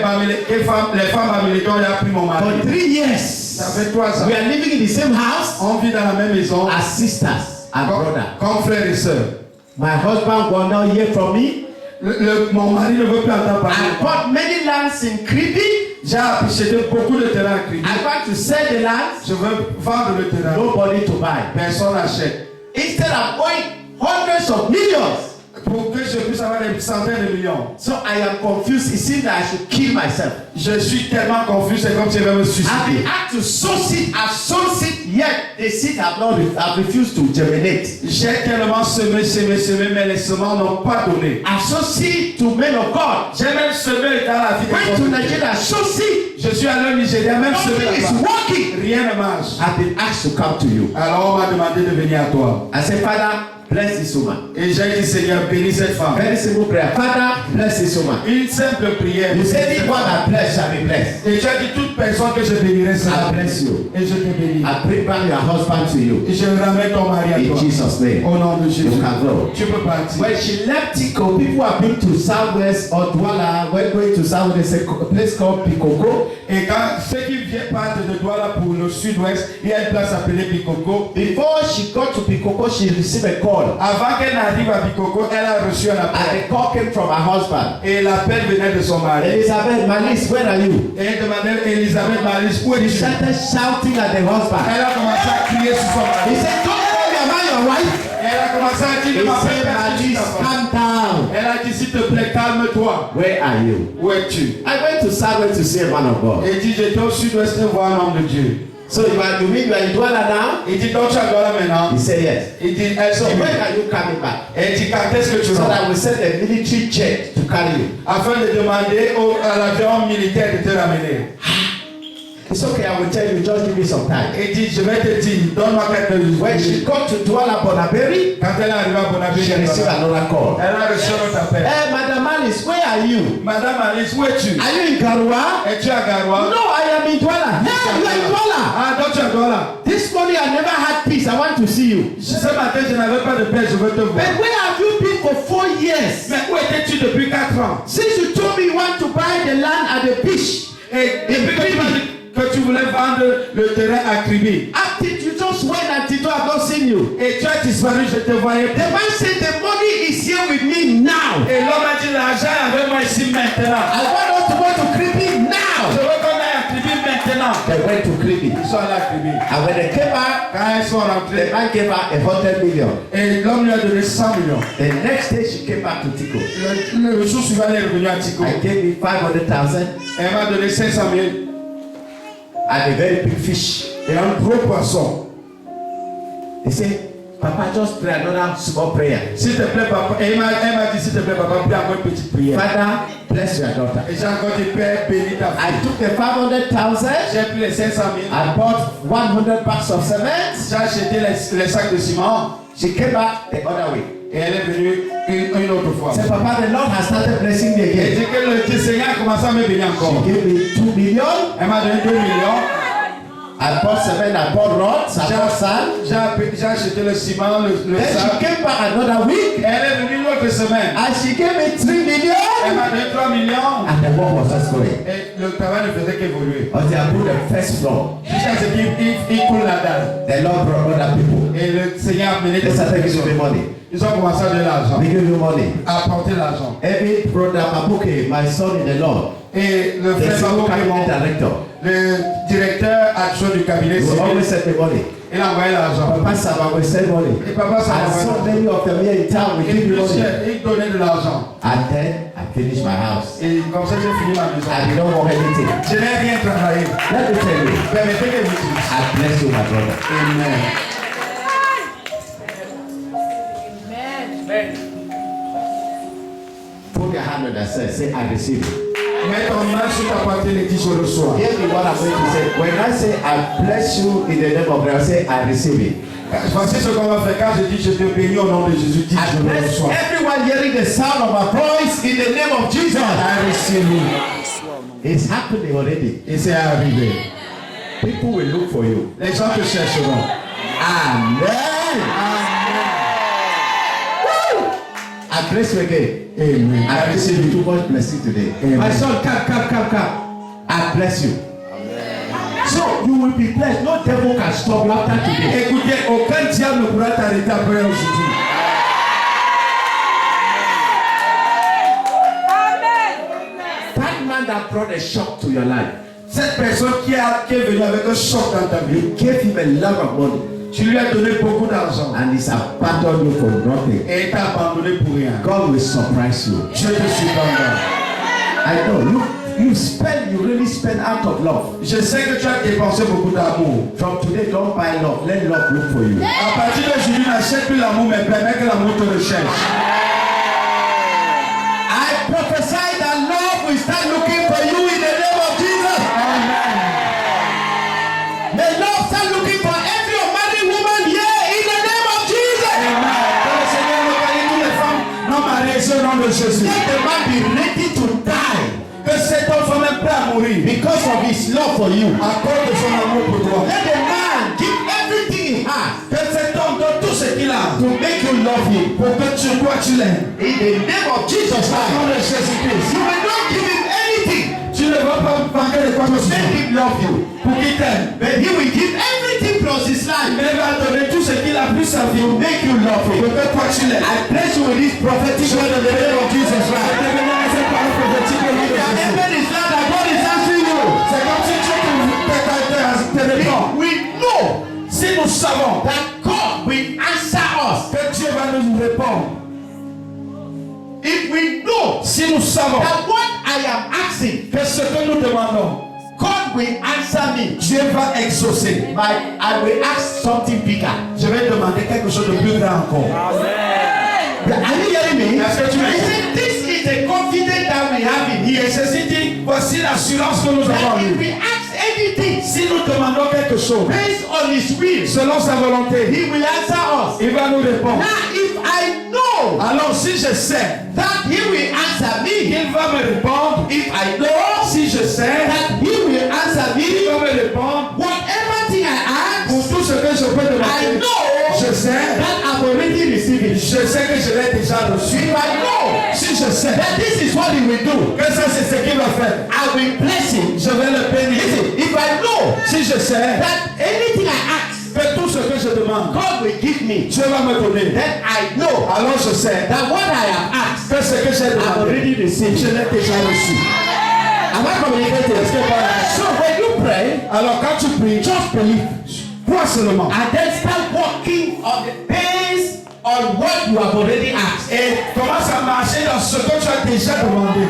Speaker 2: femmes américaines ont pris mon mari.
Speaker 1: For 3 years,
Speaker 2: Ça fait 3 ans.
Speaker 1: we are living in the same house
Speaker 2: On vit dans la même maison
Speaker 1: as sisters and brothers.
Speaker 2: comme frères et sœurs.
Speaker 1: My husband will not hear from me.
Speaker 2: Mon mari ne veut plus entendre parler.
Speaker 1: I bought many lands in Kribi.
Speaker 2: J'ai acheté beaucoup de terrain à crédit.
Speaker 1: I want to sell the lands.
Speaker 2: Je veux vendre le terrain.
Speaker 1: Nobody to buy.
Speaker 2: Personne n'achète.
Speaker 1: Instead of owing hundreds of millions.
Speaker 2: Pour que je puisse avoir des centaines de millions.
Speaker 1: So I am confused. It seems that I should kill myself.
Speaker 2: Je suis tellement confus, c'est comme si je vais me
Speaker 1: I've
Speaker 2: suicider.
Speaker 1: been asked to sow seed. I've sown seed, yet the seed have refused to germinate.
Speaker 2: J'ai tellement semé, mais les semences n'ont pas donné.
Speaker 1: I've sown seed to men of God.
Speaker 2: J'ai même semé dans la vie
Speaker 1: Went to
Speaker 2: de
Speaker 1: Nigeria, sow seed.
Speaker 2: Je suis allé au Nigeria, même semé
Speaker 1: Nothing is
Speaker 2: là-bas.
Speaker 1: working.
Speaker 2: Rien ne marche.
Speaker 1: I've been asked to come to you.
Speaker 2: Alors on m'a demandé de venir à toi.
Speaker 1: I said, Father, bless this woman.
Speaker 2: Et j'ai dit, Seigneur, bénis cette femme.
Speaker 1: Very simple prayer. Father, bless this woman.
Speaker 2: Une simple prière.
Speaker 1: You said, anyone that bless shall be blessed.
Speaker 2: Et j'ai dit, toute personne que je bénirai
Speaker 1: I
Speaker 2: sera
Speaker 1: bless you.
Speaker 2: Et je te bénis.
Speaker 1: I bring back your husband to you.
Speaker 2: Et je ramène ton mari à
Speaker 1: In
Speaker 2: toi.
Speaker 1: Jesus' name.
Speaker 2: Au nom de Jésus.
Speaker 1: You can go.
Speaker 2: Tu peux partir.
Speaker 1: When she left Tico, people have been to Southwest or Douala. When going to Southwest, there's a place called Pikoko.
Speaker 2: Et quand ceux qui viennent partent de Douala pour le sud-ouest, il y a une place appelée Pikoko.
Speaker 1: Before she got to Pikoko, she received a call.
Speaker 2: Avant qu'elle n'arrive à Pikoko, elle a reçu un
Speaker 1: And
Speaker 2: appel.
Speaker 1: the call came from her husband.
Speaker 2: Et l'appel venait de son mari.
Speaker 1: Elizabeth, Malis, where are you?
Speaker 2: Et elle demandait Elisabeth Maris, où
Speaker 1: She
Speaker 2: es-tu?
Speaker 1: started shouting at the husband.
Speaker 2: Elle a commencé à crier sur son
Speaker 1: He
Speaker 2: mari.
Speaker 1: said, don't call me, am I your wife?
Speaker 2: Et elle a commencé à dire,
Speaker 1: He
Speaker 2: ne m'appelle
Speaker 1: said,
Speaker 2: pas, je suis
Speaker 1: Malis,
Speaker 2: ta femme.
Speaker 1: calm down.
Speaker 2: Elle a dit, s'il te plaît, calme-toi.
Speaker 1: Where are you?
Speaker 2: Où es-tu?
Speaker 1: I went to Southwest to see a man of God.
Speaker 2: Et dit, j'étais au sud-ouest voir un homme de Dieu.
Speaker 1: So you mean you are in Douala now?
Speaker 2: Il dit, donc tu es à Douala maintenant?
Speaker 1: He said yes.
Speaker 2: Il dit, elle
Speaker 1: So
Speaker 2: dit,
Speaker 1: when
Speaker 2: oui.
Speaker 1: are you coming back?
Speaker 2: Et il dit, quand est-ce que tu
Speaker 1: So
Speaker 2: rentres?
Speaker 1: that we send a military jet to carry you.
Speaker 2: Afin de demander à l'avion militaire de te ramener.
Speaker 1: It's okay, I will tell you, just give me some time.
Speaker 2: Et dit, je vais te dire, donne-moi quelques
Speaker 1: When she
Speaker 2: jours.
Speaker 1: got to Douala Bonaberi,
Speaker 2: Quand elle est arrivée à Bonabé,
Speaker 1: she received another call.
Speaker 2: elle a reçu notre appel.
Speaker 1: Hey, Madam Alice, where are you?
Speaker 2: Madame Alice, où es-tu?
Speaker 1: Are you in Garoua?
Speaker 2: Es-tu à Garoua?
Speaker 1: No, I am in Douala. Hey, you are in Douala.
Speaker 2: Ah, donc tu es à Douala.
Speaker 1: This morning I never had peace. I want to see you.
Speaker 2: Ce matin, je n'avais pas de paix, je veux te voir.
Speaker 1: But where have you been for 4 years?
Speaker 2: Mais où étais-tu depuis 4 ans?
Speaker 1: Since you told me you want to buy the land at the beach.
Speaker 2: Et depuis que tu m'as dit que tu voulais vendre le terrain à Kribi.
Speaker 1: After you just went and Tito have not seen you.
Speaker 2: Et tu as disparu, je te voyais.
Speaker 1: The man said the money is here with me now.
Speaker 2: Et l'homme a dit l'argent est avec moi ici maintenant.
Speaker 1: I want us to go to Kribi now.
Speaker 2: Je veux qu'on aille à Kribi maintenant.
Speaker 1: They went to Kribi.
Speaker 2: Ils sont allés à Kribi.
Speaker 1: And when they came back,
Speaker 2: Quand ils sont
Speaker 1: the
Speaker 2: rentrés,
Speaker 1: man gave her 100 million.
Speaker 2: et l'homme lui a donné 100 millions.
Speaker 1: The next day she came back to Tico.
Speaker 2: Le jour suivant, elle est revenue à Tico.
Speaker 1: I gave me 500,000
Speaker 2: Elle m'a donné 500 000
Speaker 1: and a very big fish.
Speaker 2: et un gros poisson.
Speaker 1: He said, Papa, just pray another small prayer.
Speaker 2: S'il te plaît, papa. Et elle m'a dit, s'il te plaît, papa, prie encore une petite prière.
Speaker 1: Father, bless your daughter.
Speaker 2: Et j'ai encore dit, Père, bénis ta
Speaker 1: I
Speaker 2: fille.
Speaker 1: took the 500,000.
Speaker 2: J'ai pris les 500 000.
Speaker 1: I bought 100 bags of cement.
Speaker 2: J'ai acheté les sacs de ciment.
Speaker 1: She came back the other way.
Speaker 2: Et elle est venue une autre fois.
Speaker 1: Said, Papa, the Lord has started blessing me
Speaker 2: Et
Speaker 1: again.
Speaker 2: dit que le Seigneur a commencé à me bénir encore.
Speaker 1: She gave me 2 million.
Speaker 2: Elle m'a donné 2 millions.
Speaker 1: I bought cement, I bought rods, I bought sand.
Speaker 2: J'ai acheté le ciment, le
Speaker 1: Then she
Speaker 2: sable.
Speaker 1: came back another week
Speaker 2: Elle est venue une autre semaine.
Speaker 1: and she gave me 3
Speaker 2: Elle
Speaker 1: million.
Speaker 2: m'a donné 3 millions.
Speaker 1: And the work was just going.
Speaker 2: Et le travail ne faisait qu'évoluer.
Speaker 1: Until I put the first floor.
Speaker 2: Jusqu'à ce qu'il coule la dalle.
Speaker 1: The Lord brought other people.
Speaker 2: Et le Seigneur a mené
Speaker 1: They
Speaker 2: des
Speaker 1: started giving me
Speaker 2: personnes.
Speaker 1: money.
Speaker 2: Ils ont commencé à donner l'argent.
Speaker 1: They give me money.
Speaker 2: À apporter l'argent.
Speaker 1: Every brother, Mapuke, my son in the Lord,
Speaker 2: Et le
Speaker 1: the
Speaker 2: frère
Speaker 1: civil
Speaker 2: Babouk,
Speaker 1: cabinet director,
Speaker 2: le directeur adjoint du cabinet
Speaker 1: will
Speaker 2: civil,
Speaker 1: always send me money.
Speaker 2: il a envoyé l'argent.
Speaker 1: Papa Saba will send money.
Speaker 2: Et papa, ça
Speaker 1: And
Speaker 2: m'a
Speaker 1: so
Speaker 2: envoyé
Speaker 1: many of them here in town will
Speaker 2: l'argent.
Speaker 1: give me money.
Speaker 2: Il donnait de l'argent.
Speaker 1: And then I finished my house.
Speaker 2: Et comme ça, j'ai fini ma maison.
Speaker 1: I did not want anything.
Speaker 2: Je n'ai rien travaillé.
Speaker 1: Let me tell you,
Speaker 2: Permettez que vous dise.
Speaker 1: I bless you, my brother.
Speaker 2: Amen.
Speaker 1: Put your hand on yourself. Say, I receive it.
Speaker 2: Mets ton main sur ta poitrine et dis je reçois.
Speaker 1: Hear me what I'm going to say. When I say I bless you in the name of God, I say I receive it.
Speaker 2: Voici ce qu'on va faire. Quand je dis je te bénis au nom de Jésus, dis
Speaker 1: I
Speaker 2: je le
Speaker 1: bless
Speaker 2: reçois.
Speaker 1: everyone hearing the sound of my voice in the name of Jesus.
Speaker 2: I receive it.
Speaker 1: It's happening already.
Speaker 2: Et c'est arrivé.
Speaker 1: People will look for you.
Speaker 2: Les gens te chercheront.
Speaker 1: Amen. Woo! I bless you again.
Speaker 2: Amen.
Speaker 1: I receive you too much blessing today.
Speaker 2: Amen.
Speaker 1: My son, come. I bless you. So you will be blessed. No devil can stop you after today.
Speaker 2: Écoutez, aucun diable ne pourra t'arrêter après aujourd'hui.
Speaker 1: That man that brought a shock to your life,
Speaker 2: Cette personne qui est venue avec un choc dans ta vie,
Speaker 1: you gave him a lot of money
Speaker 2: tu lui as donné beaucoup d'argent
Speaker 1: and he's abandoned you for nothing.
Speaker 2: et il t'a abandonné pour rien.
Speaker 1: God will surprise you.
Speaker 2: Dieu te surprendra.
Speaker 1: I know you really spend out of love.
Speaker 2: Je sais que tu as dépensé beaucoup d'amour.
Speaker 1: From today, don't buy love. Let love look for you.
Speaker 2: À partir d'aujourd'hui, n'achète plus l'amour, mais permets que l'amour te recherche.
Speaker 1: I prophesy that love will start looking for you in the name of Jesus. May love start looking for every married woman here in the name of Jesus.
Speaker 2: Que le Seigneur localise toutes les femmes non mariées au nom de Jésus.
Speaker 1: Let the man be ready to die
Speaker 2: Que cet homme soit même prêt à mourir
Speaker 1: because of his love for you.
Speaker 2: à cause de son amour pour toi.
Speaker 1: Let the man give everything he has
Speaker 2: Que cet homme donne tout ce qu'il a
Speaker 1: to make you love him.
Speaker 2: pour que tu l'aimes.
Speaker 1: In the name of Jesus
Speaker 2: Au nom
Speaker 1: Christ.
Speaker 2: de Jésus-Christ.
Speaker 1: You will not give him anything
Speaker 2: Tu ne vas pas manquer de quoi que
Speaker 1: to
Speaker 2: ce
Speaker 1: make
Speaker 2: soit
Speaker 1: him love you.
Speaker 2: pour qu'il t'aime.
Speaker 1: But he will give everything plus his life
Speaker 2: Mais il va donner tout ce qu'il a plus sa vie
Speaker 1: to make you love
Speaker 2: pour
Speaker 1: him.
Speaker 2: que toi tu l'aimes.
Speaker 1: I bless you with this prophetic word in the name of Jesus Christ. Amen is not that God is answering you.
Speaker 2: C'est comme si Dieu te répond.
Speaker 1: We know
Speaker 2: Si nous savons
Speaker 1: that God will answer us.
Speaker 2: que Dieu va nous répondre,
Speaker 1: If we know
Speaker 2: si nous savons
Speaker 1: that what I am asking,
Speaker 2: que ce que nous demandons,
Speaker 1: God will answer me.
Speaker 2: Dieu va exaucer.
Speaker 1: But I will ask something bigger.
Speaker 2: Je vais demander quelque chose de plus grand encore.
Speaker 1: Are you hearing me?
Speaker 2: Est-ce que tu
Speaker 1: He
Speaker 2: m'écoutes?
Speaker 1: said, this is the confidence that we have in
Speaker 2: Et
Speaker 1: here.
Speaker 2: ceci dit, voici l'assurance que nous avons en
Speaker 1: That if
Speaker 2: lui.
Speaker 1: we ask anything
Speaker 2: Si nous demandons quelque chose,
Speaker 1: based on His will,
Speaker 2: selon sa volonté,
Speaker 1: He will answer us.
Speaker 2: il va nous répondre.
Speaker 1: Now, if I know
Speaker 2: Alors si je sais
Speaker 1: that He will answer me,
Speaker 2: qu'il va me répondre,
Speaker 1: if I know
Speaker 2: si je sais
Speaker 1: that He will answer
Speaker 2: qu'il
Speaker 1: me,
Speaker 2: va me répondre,
Speaker 1: whatever thing I
Speaker 2: pour
Speaker 1: ask,
Speaker 2: tout ce que je peux
Speaker 1: I
Speaker 2: demander,
Speaker 1: know
Speaker 2: je sais,
Speaker 1: that I've already received it.
Speaker 2: je sais que je l'ai déjà déjà reçu.
Speaker 1: If I know
Speaker 2: Si je sais
Speaker 1: that this is what he will do,
Speaker 2: que ça c'est ce qu'il va faire,
Speaker 1: I will bless him.
Speaker 2: je vais le bénir.
Speaker 1: Listen, if I know
Speaker 2: Si je sais
Speaker 1: that anything I ask,
Speaker 2: que tout ce que je demande,
Speaker 1: God will give me,
Speaker 2: Dieu va me donner,
Speaker 1: then I know
Speaker 2: alors je sais
Speaker 1: that what I have asked,
Speaker 2: que ce que j'ai
Speaker 1: I've
Speaker 2: demandé,
Speaker 1: already received.
Speaker 2: je l'ai déjà reçu.
Speaker 1: Am I communicating?
Speaker 2: Est-ce que voilà?
Speaker 1: So when you pray,
Speaker 2: Alors quand tu pries,
Speaker 1: just believe.
Speaker 2: crois seulement.
Speaker 1: And then start working on the based on what you have already asked.
Speaker 2: Et commence à marcher dans ce que tu as déjà demandé.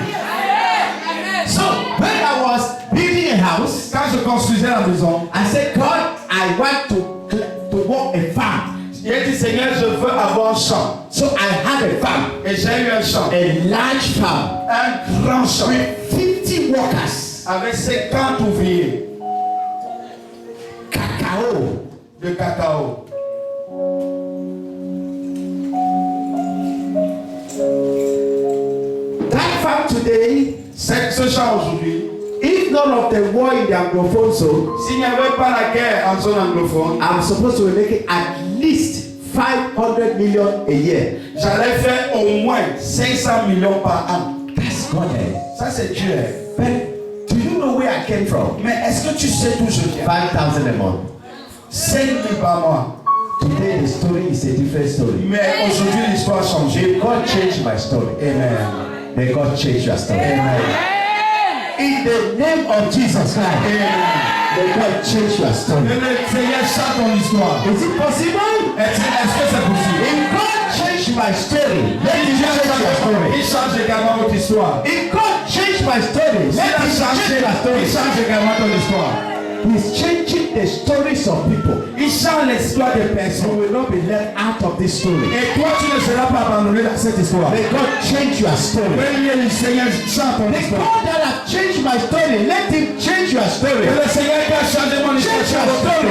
Speaker 1: So when I was building a house,
Speaker 2: Quand je construisais la maison,
Speaker 1: I said, God, I want to work a farm.
Speaker 2: j'ai dit Seigneur, je veux avoir un champ.
Speaker 1: So I had a farm,
Speaker 2: Et j'ai eu un champ,
Speaker 1: a large farm,
Speaker 2: un grand champ,
Speaker 1: with 50 workers,
Speaker 2: avec 50 ouvriers
Speaker 1: cacao.
Speaker 2: de cacao.
Speaker 1: That farm today,
Speaker 2: Ce champ aujourd'hui,
Speaker 1: if none of the war in the Anglophone zone,
Speaker 2: s'il n'y avait pas la guerre en zone anglophone,
Speaker 1: I'm supposed to be making at least 500 million a year.
Speaker 2: j'allais faire au moins 500 millions par an.
Speaker 1: That's God.
Speaker 2: Ça c'est Dieu.
Speaker 1: But do you know where I came from?
Speaker 2: Mais est-ce que tu sais d'où je viens?
Speaker 1: 5,000 a month.
Speaker 2: 5 000 par mois.
Speaker 1: Today the story is a different story.
Speaker 2: Mais aujourd'hui l'histoire a changé.
Speaker 1: May God change my story.
Speaker 2: Amen.
Speaker 1: May God change your story.
Speaker 2: Amen.
Speaker 1: In the name of Jesus Christ.
Speaker 2: Amen.
Speaker 1: May God change your story.
Speaker 2: Que le Seigneur chante ton histoire.
Speaker 1: Is it possible?
Speaker 2: Est-ce que c'est possible?
Speaker 1: If God change my story, let him
Speaker 2: Dieu
Speaker 1: change your story.
Speaker 2: il change également votre histoire.
Speaker 1: If God change my story,
Speaker 2: S'il
Speaker 1: let
Speaker 2: a
Speaker 1: him change
Speaker 2: changé,
Speaker 1: your story.
Speaker 2: il change également ton histoire.
Speaker 1: He's changing the stories of people.
Speaker 2: Il change l'histoire des
Speaker 1: You
Speaker 2: personnes.
Speaker 1: will not be left out of this story.
Speaker 2: Et toi, tu ne seras pas abandonné dans cette histoire.
Speaker 1: May God change your story.
Speaker 2: Priez le Seigneur, chante ton
Speaker 1: The
Speaker 2: histoire.
Speaker 1: God that has changed my story, let him change your story.
Speaker 2: Que le Seigneur qui a changé mon histoire,
Speaker 1: Change your story.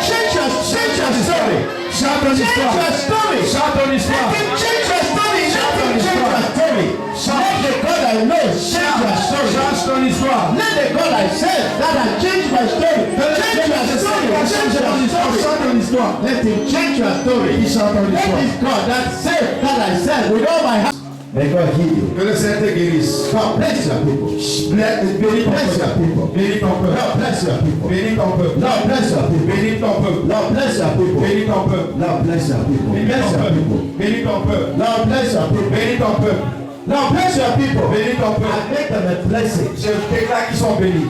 Speaker 1: Change your story.
Speaker 2: chante ton
Speaker 1: Change
Speaker 2: histoire.
Speaker 1: your story.
Speaker 2: Chante ton histoire.
Speaker 1: Let him change your story. Let him change your story. Let the God I know change your story.
Speaker 2: Change ton histoire.
Speaker 1: Let the God I serve that has changed my story change your story. Change your story.
Speaker 2: Chante ton histoire.
Speaker 1: Let him change your story.
Speaker 2: Il chante ton
Speaker 1: Let
Speaker 2: histoire.
Speaker 1: this God that saved that I serve with all my heart. May God heal you.
Speaker 2: Que le Seigneur te guérisse.
Speaker 1: God bless your people.
Speaker 2: Bénis ton
Speaker 1: Bless your
Speaker 2: peuple.
Speaker 1: people.
Speaker 2: Bénis ton peuple.
Speaker 1: Lord bless your people.
Speaker 2: Bénis ton peuple.
Speaker 1: Lord bless your people.
Speaker 2: Bénis ton peuple.
Speaker 1: Lord bless your people.
Speaker 2: Bénis ton peuple.
Speaker 1: Lord bless your people.
Speaker 2: Bénis
Speaker 1: Bless
Speaker 2: ton
Speaker 1: your
Speaker 2: peuple.
Speaker 1: people.
Speaker 2: Bénis ton peuple.
Speaker 1: Lord bless your people.
Speaker 2: Bénis ton peuple.
Speaker 1: Lord bless your people.
Speaker 2: Bénis ton peuple.
Speaker 1: And make them a blessing.
Speaker 2: Je déclare qu'ils sont bénis.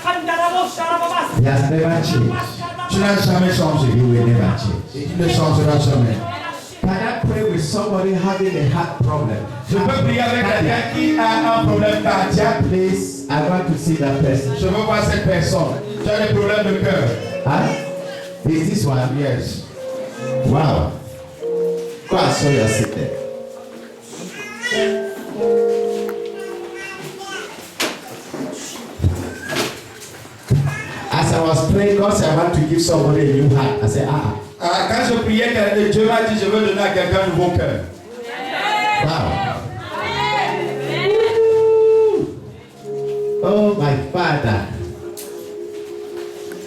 Speaker 1: He has never changed.
Speaker 2: Tu n'as jamais changé.
Speaker 1: He will never change.
Speaker 2: Et tu ne changeras jamais.
Speaker 1: Can I pray with somebody having a heart problem?
Speaker 2: Je peux prier avec quelqu'un qui a un problème cardiaque.
Speaker 1: Please, I want to see that person.
Speaker 2: Je veux voir cette personne. Tu as des problèmes de cœur.
Speaker 1: Huh? Is this one?
Speaker 2: Yes.
Speaker 1: Wow. Go and show your seat there. As I was praying, God said, I want to give somebody a new heart. I said,
Speaker 2: Quand je priais, Dieu m'a dit, je veux donner à quelqu'un un nouveau cœur.
Speaker 1: wow. Oh, my Father.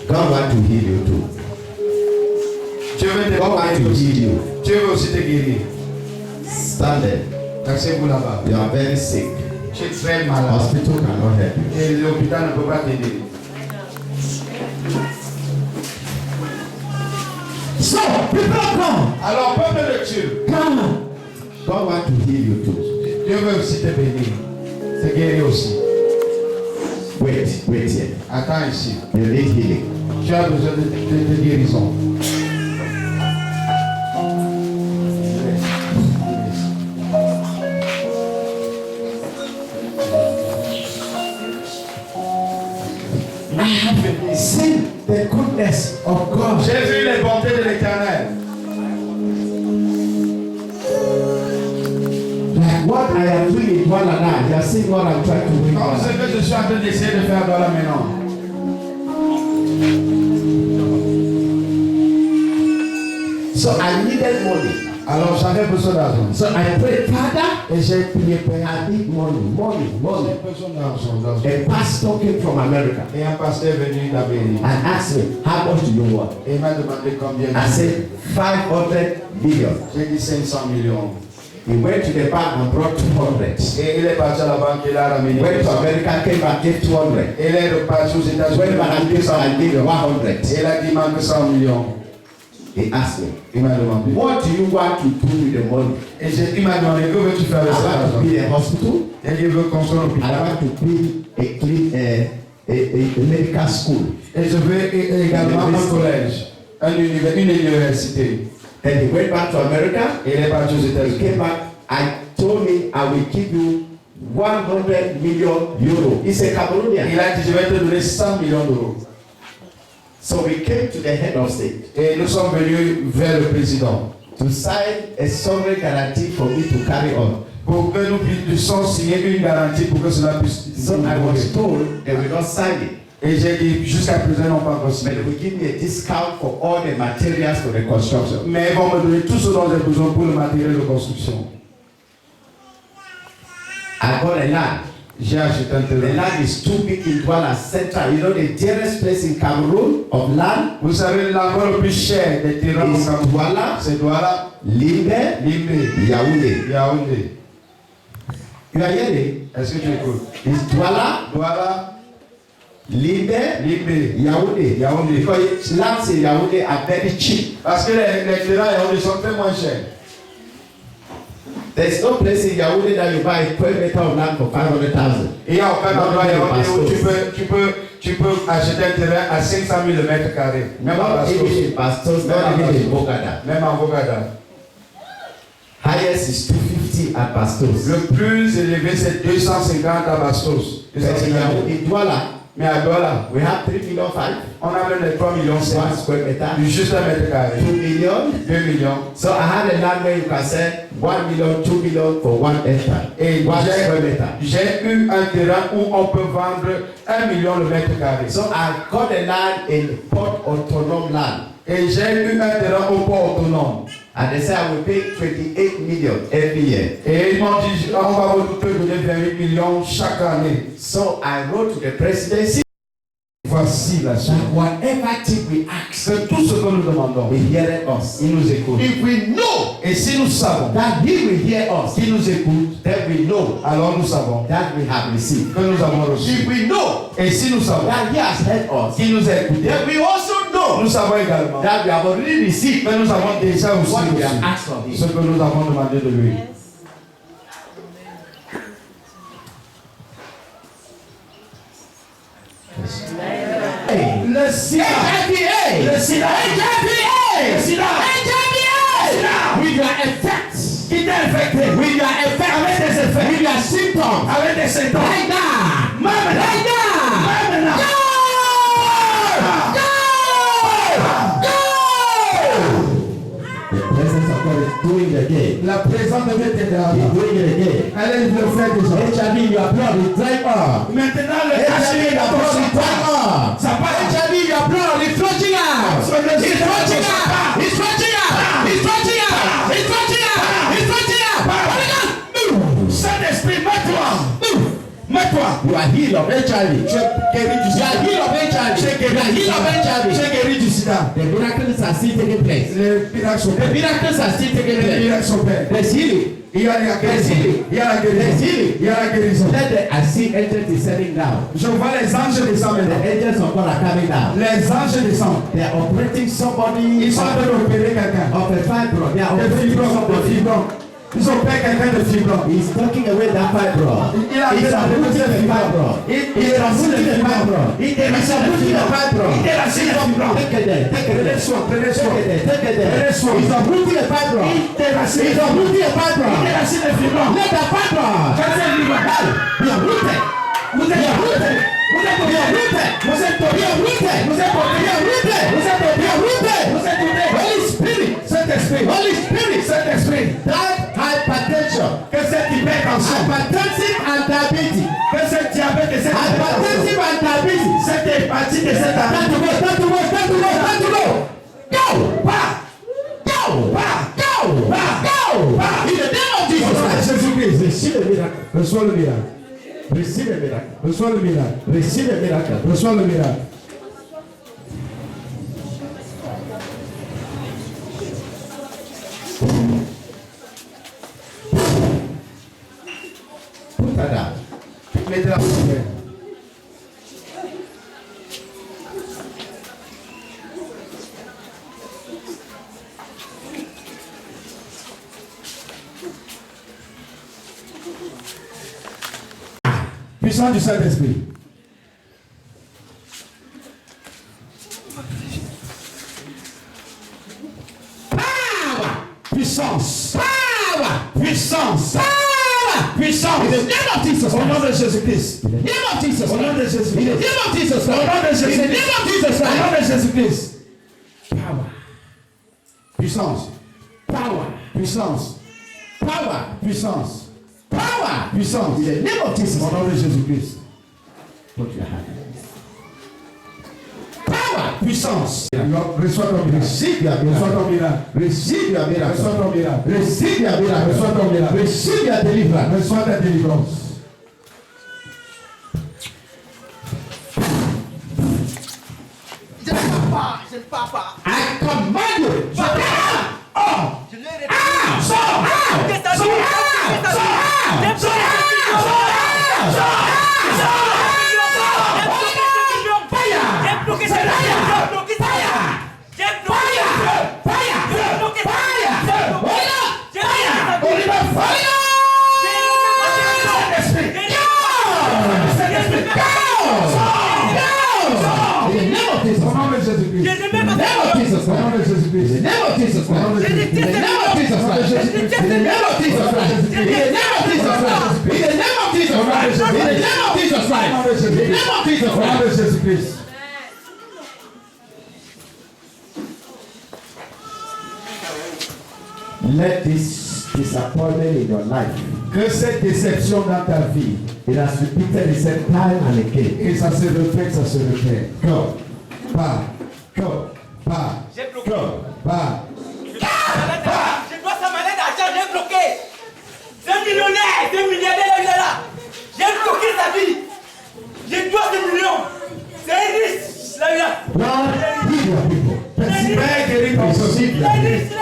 Speaker 1: God want to heal you too.
Speaker 2: Dieu veut te
Speaker 1: God want to heal you.
Speaker 2: Dieu veut aussi te guérir.
Speaker 1: Stand there.
Speaker 2: Placez-vous là-bas.
Speaker 1: You are very sick.
Speaker 2: Tu es très malade.
Speaker 1: Hospital cannot help you.
Speaker 2: Et l'hôpital ne peut pas t'aider.
Speaker 1: So, people come.
Speaker 2: Alors, peuple de Dieu,
Speaker 1: Come. God want to heal you too.
Speaker 2: Dieu veut aussi te bénir. Te guérir aussi.
Speaker 1: Wait here.
Speaker 2: Attends ici.
Speaker 1: You need healing.
Speaker 2: Tu as besoin de guérison.
Speaker 1: I have seen the goodness of God.
Speaker 2: J'ai vu les bontés de l'Éternel.
Speaker 1: Like what I am doing in Douala, you are seeing what I'm trying to do in
Speaker 2: Comme ce
Speaker 1: Douala.
Speaker 2: que je suis en train d'essayer de faire dans là maintenant.
Speaker 1: So I needed money.
Speaker 2: Alors j'avais besoin d'argent.
Speaker 1: So I prayed, Father,
Speaker 2: Et j'ai prié, Père,
Speaker 1: I need money.
Speaker 2: j'ai besoin d'argent.
Speaker 1: A pastor came from America
Speaker 2: Et un pasteur est venu d'Amérique.
Speaker 1: and asked me, how much do you want?
Speaker 2: Et il m'a demandé combien.
Speaker 1: I said, 500 million.
Speaker 2: J'ai dit 500 millions.
Speaker 1: He went to the bank and brought 200.
Speaker 2: Et il est parti à la banque, il a ramené.
Speaker 1: Went to America, came back, gave 200.
Speaker 2: Il est reparti aux États-Unis.
Speaker 1: Went back and gave 100.
Speaker 2: Et il a dit, manque 100 millions.
Speaker 1: He asked me,
Speaker 2: Il m'a demandé.
Speaker 1: what do you want to do with the money?
Speaker 2: Et il m'a demandé, que veux-tu faire avec
Speaker 1: I
Speaker 2: cet
Speaker 1: want to
Speaker 2: argent?
Speaker 1: build a hospital.
Speaker 2: Et il veut construire un
Speaker 1: And
Speaker 2: hôpital.
Speaker 1: I want to build a medical school.
Speaker 2: Et je veux également un collège, une université.
Speaker 1: Then he went back to America.
Speaker 2: Et il est parti aux
Speaker 1: He
Speaker 2: États-Unis.
Speaker 1: came back and told me, I will give you 100 million euro. He's a Cameroonian.
Speaker 2: Il a dit, je vais te donner 100 millions d'euros.
Speaker 1: So we came to the head of state
Speaker 2: Et nous sommes venus vers le président
Speaker 1: to sign a sovereign guarantee for me to carry on.
Speaker 2: pour que nous puissions signer une garantie pour que cela puisse.
Speaker 1: So I was told they will not sign it.
Speaker 2: Et j'ai dit, jusqu'à présent, ils n'ont pas encore
Speaker 1: But
Speaker 2: signé.
Speaker 1: they will give me a discount for all the materials for the construction.
Speaker 2: Mais ils vont me donner tout ce dont j'ai besoin pour le matériel de construction.
Speaker 1: I got a land.
Speaker 2: J'ai acheté un
Speaker 1: The
Speaker 2: terrain.
Speaker 1: land is too big in Douala Central. You know the dearest place in Cameroon of land
Speaker 2: Vous savez, l'endroit le plus cher des terrains au
Speaker 1: is
Speaker 2: Cameroun,
Speaker 1: Douala,
Speaker 2: c'est Douala,
Speaker 1: Limbe,
Speaker 2: Limbe,
Speaker 1: Yaoundé.
Speaker 2: Yaoundé.
Speaker 1: You are hearing?
Speaker 2: Est-ce que tu écoutes?
Speaker 1: It's Douala,
Speaker 2: Douala,
Speaker 1: Limbe,
Speaker 2: Limbe,
Speaker 1: Yaoundé.
Speaker 2: Yaoundé.
Speaker 1: Because lands in Yaoundé are very cheap.
Speaker 2: Parce que les terrains à Yaoundé sont très moins chers.
Speaker 1: There's no place in Yaoundé that you buy 12 acres of land for 500,000.
Speaker 2: Il n'y a aucun endroit à Yaoundé où tu peux acheter un terrain à 500 000 mètres carrés. Même en
Speaker 1: Not even
Speaker 2: Bastos.
Speaker 1: in Bastos, not even in Bogada.
Speaker 2: Même en Bogada.
Speaker 1: Highest is 250 at Bastos.
Speaker 2: Le plus élevé, c'est 250 à Bastos.
Speaker 1: But in Yaoundé, Douala,
Speaker 2: Mais à Douala,
Speaker 1: we have 3 million 5.
Speaker 2: on a même les 3 millions
Speaker 1: 1
Speaker 2: 5.
Speaker 1: square meter.
Speaker 2: Juste un mètre carré.
Speaker 1: 2 million.
Speaker 2: 2 millions.
Speaker 1: So I had a land where you can sell 1 million, 2 million for 1 hectare.
Speaker 2: Et
Speaker 1: 1 square meter.
Speaker 2: j'ai eu un terrain où on peut vendre 1 million le mètre carré.
Speaker 1: So I got a land in Port Autonome land.
Speaker 2: Et j'ai eu un terrain au port autonome.
Speaker 1: And they said I will pay 28 million every year.
Speaker 2: Et ils m'ont dit, on va vous donner 28 millions chaque année.
Speaker 1: So I wrote to the presidency
Speaker 2: Voici la
Speaker 1: that
Speaker 2: suite.
Speaker 1: whatever thing we ask,
Speaker 2: C'est tout ce que nous demandons.
Speaker 1: He heareth us.
Speaker 2: Il nous écoute.
Speaker 1: If we know
Speaker 2: Et si nous savons
Speaker 1: that He will hear us,
Speaker 2: qu'il nous écoute,
Speaker 1: then we know
Speaker 2: alors nous savons
Speaker 1: that we have received.
Speaker 2: que nous avons
Speaker 1: If
Speaker 2: reçu.
Speaker 1: we know
Speaker 2: Et si nous savons
Speaker 1: that He has heard us,
Speaker 2: qu'il nous a écoutés,
Speaker 1: then we also know
Speaker 2: nous savons également
Speaker 1: that we have already received
Speaker 2: que nous avons déjà aussi
Speaker 1: what we have
Speaker 2: reçu
Speaker 1: asked of Him.
Speaker 2: ce que nous avons demandé de lui.
Speaker 1: Hey,
Speaker 2: Le sida,
Speaker 1: HIVA,
Speaker 2: le sida, le sida,
Speaker 1: with your effects,
Speaker 2: qui t'a infecté,
Speaker 1: with your effects,
Speaker 2: avec des effets,
Speaker 1: with your symptoms,
Speaker 2: avec des symptômes.
Speaker 1: right now,
Speaker 2: Même
Speaker 1: right
Speaker 2: maintenant,
Speaker 1: now,
Speaker 2: même maintenant.
Speaker 1: the presence of God is doing it again.
Speaker 2: La présence de Dieu est
Speaker 1: He's
Speaker 2: derrière.
Speaker 1: doing it again.
Speaker 2: Elle le fait déjà.
Speaker 1: HIV, your blood is drying up.
Speaker 2: Maintenant, le
Speaker 1: HIV,
Speaker 2: cachet
Speaker 1: your blood is drying up.
Speaker 2: Ça va.
Speaker 1: HIV, your blood is flushing out.
Speaker 2: So the
Speaker 1: It's flushing out. It's flushing out. It's flushing out. It's flushing out. It's flushing out. Holy Ghost,
Speaker 2: Saint-Esprit, mets-toi. Mets-toi.
Speaker 1: you are healed of HIV.
Speaker 2: Tu es guéri du
Speaker 1: You are
Speaker 2: sida.
Speaker 1: healed of HIV.
Speaker 2: Tu es
Speaker 1: You are healed of
Speaker 2: Tu
Speaker 1: HIV.
Speaker 2: es guéri du sida.
Speaker 1: The miracles are still taking place.
Speaker 2: Les miracles sont
Speaker 1: The
Speaker 2: faits.
Speaker 1: miracles are still taking
Speaker 2: Les
Speaker 1: place.
Speaker 2: miracles sont faits.
Speaker 1: There's healing.
Speaker 2: Il y a la guérison. Il y a la
Speaker 1: There's
Speaker 2: guérison.
Speaker 1: healing.
Speaker 2: Il y a la guérison.
Speaker 1: Let the I see angels descending down.
Speaker 2: Je vois les anges descendre
Speaker 1: The
Speaker 2: maintenant.
Speaker 1: angels of God are coming down.
Speaker 2: Les anges descendent.
Speaker 1: They are operating somebody
Speaker 2: Ils sont en train d'opérer quelqu'un.
Speaker 1: of a fibroid. They are
Speaker 2: Des
Speaker 1: operating
Speaker 2: fibrons, des
Speaker 1: somebody.
Speaker 2: fibrons. Ils opèrent quelqu'un de fibrons.
Speaker 1: He's taking away that fibroid.
Speaker 2: Il a
Speaker 1: He's uprooting the fibroid.
Speaker 2: Il
Speaker 1: He's uprooting the fibroid.
Speaker 2: Il
Speaker 1: He's uprooting the fibroid.
Speaker 2: déracine les fibrons.
Speaker 1: Take it there. Take it there.
Speaker 2: Prenez soin, prenez soin.
Speaker 1: Take it there. Take it there.
Speaker 2: Prenez soin.
Speaker 1: He's uprooting the fibroid.
Speaker 2: Il déracine les
Speaker 1: He's
Speaker 2: fibrons.
Speaker 1: uprooting the
Speaker 2: Il
Speaker 1: fibroid.
Speaker 2: déracine les fibrons.
Speaker 1: Let the fibroid
Speaker 2: Quand c'est libre.
Speaker 1: be uprooted.
Speaker 2: Vous êtes
Speaker 1: uprooted.
Speaker 2: Vous êtes
Speaker 1: Be uprooted.
Speaker 2: Vous êtes
Speaker 1: Be uprooted.
Speaker 2: Vous êtes
Speaker 1: Be uprooted.
Speaker 2: Vous êtes
Speaker 1: Be uprooted.
Speaker 2: Vous êtes
Speaker 1: Holy Spirit.
Speaker 2: Saint-Esprit.
Speaker 1: Holy Spirit.
Speaker 2: Saint-Esprit.
Speaker 1: That hypertension.
Speaker 2: Que cette hypertension.
Speaker 1: Hypertensive and diabetes.
Speaker 2: Que cette diabète et cette
Speaker 1: Hypertensive and diabetes.
Speaker 2: Cette hépatite et cette
Speaker 1: Time to go, time to go, time to go, time to go. Go!
Speaker 2: Pas.
Speaker 1: Go!
Speaker 2: Pas.
Speaker 1: Go! In the name of Jesus Christ. Receive the miracle. Reçois le miracle. Receive le miracle. Reçois le miracle. Receive le miracle. Reçois le miracle. Put that down. Mettez la prière. Puissance du Saint-Esprit. Power. Puissance. Power. Puissance. Power. Puissance. In the name of Jesus. Au nom de Jésus-Christ. In the name of Jesus. Au nom de Jésus-Christ. In the name of Jesus. Au nom de Jésus-Christ. In the name of Jesus. Au nom de Jésus-Christ. Power. Puissance. Power. Puissance. Power. Puissance. Power, puissance, in the name of Jesus, au nom de Jésus-Christ. Put your hand. Power, puissance. Reçois ton miracle. Receive your miracle. Reçois ton miracle. Receive your miracle. Reçois ton miracle. Receive your miracle. Reçois ton miracle. Receive your deliverance. Reçois ta délivrance.
Speaker 3: Je ne pars pas.
Speaker 1: I command you. Let this disappointment in your life, que cette déception dans ta vie, it has repeated itself time and again. Et ça se répète, ça se répète. Go, pas, go, pas, go, pas.
Speaker 3: Je dois sa malade d'argent, j'ai bloqué. C'est un millionnaire, c'est un milliardaire, il est là. J'ai bloqué sa vie. Je dois des millions. C'est un riche, là, il est là.
Speaker 1: Lord, heal your people. Père, guéris ton peuple.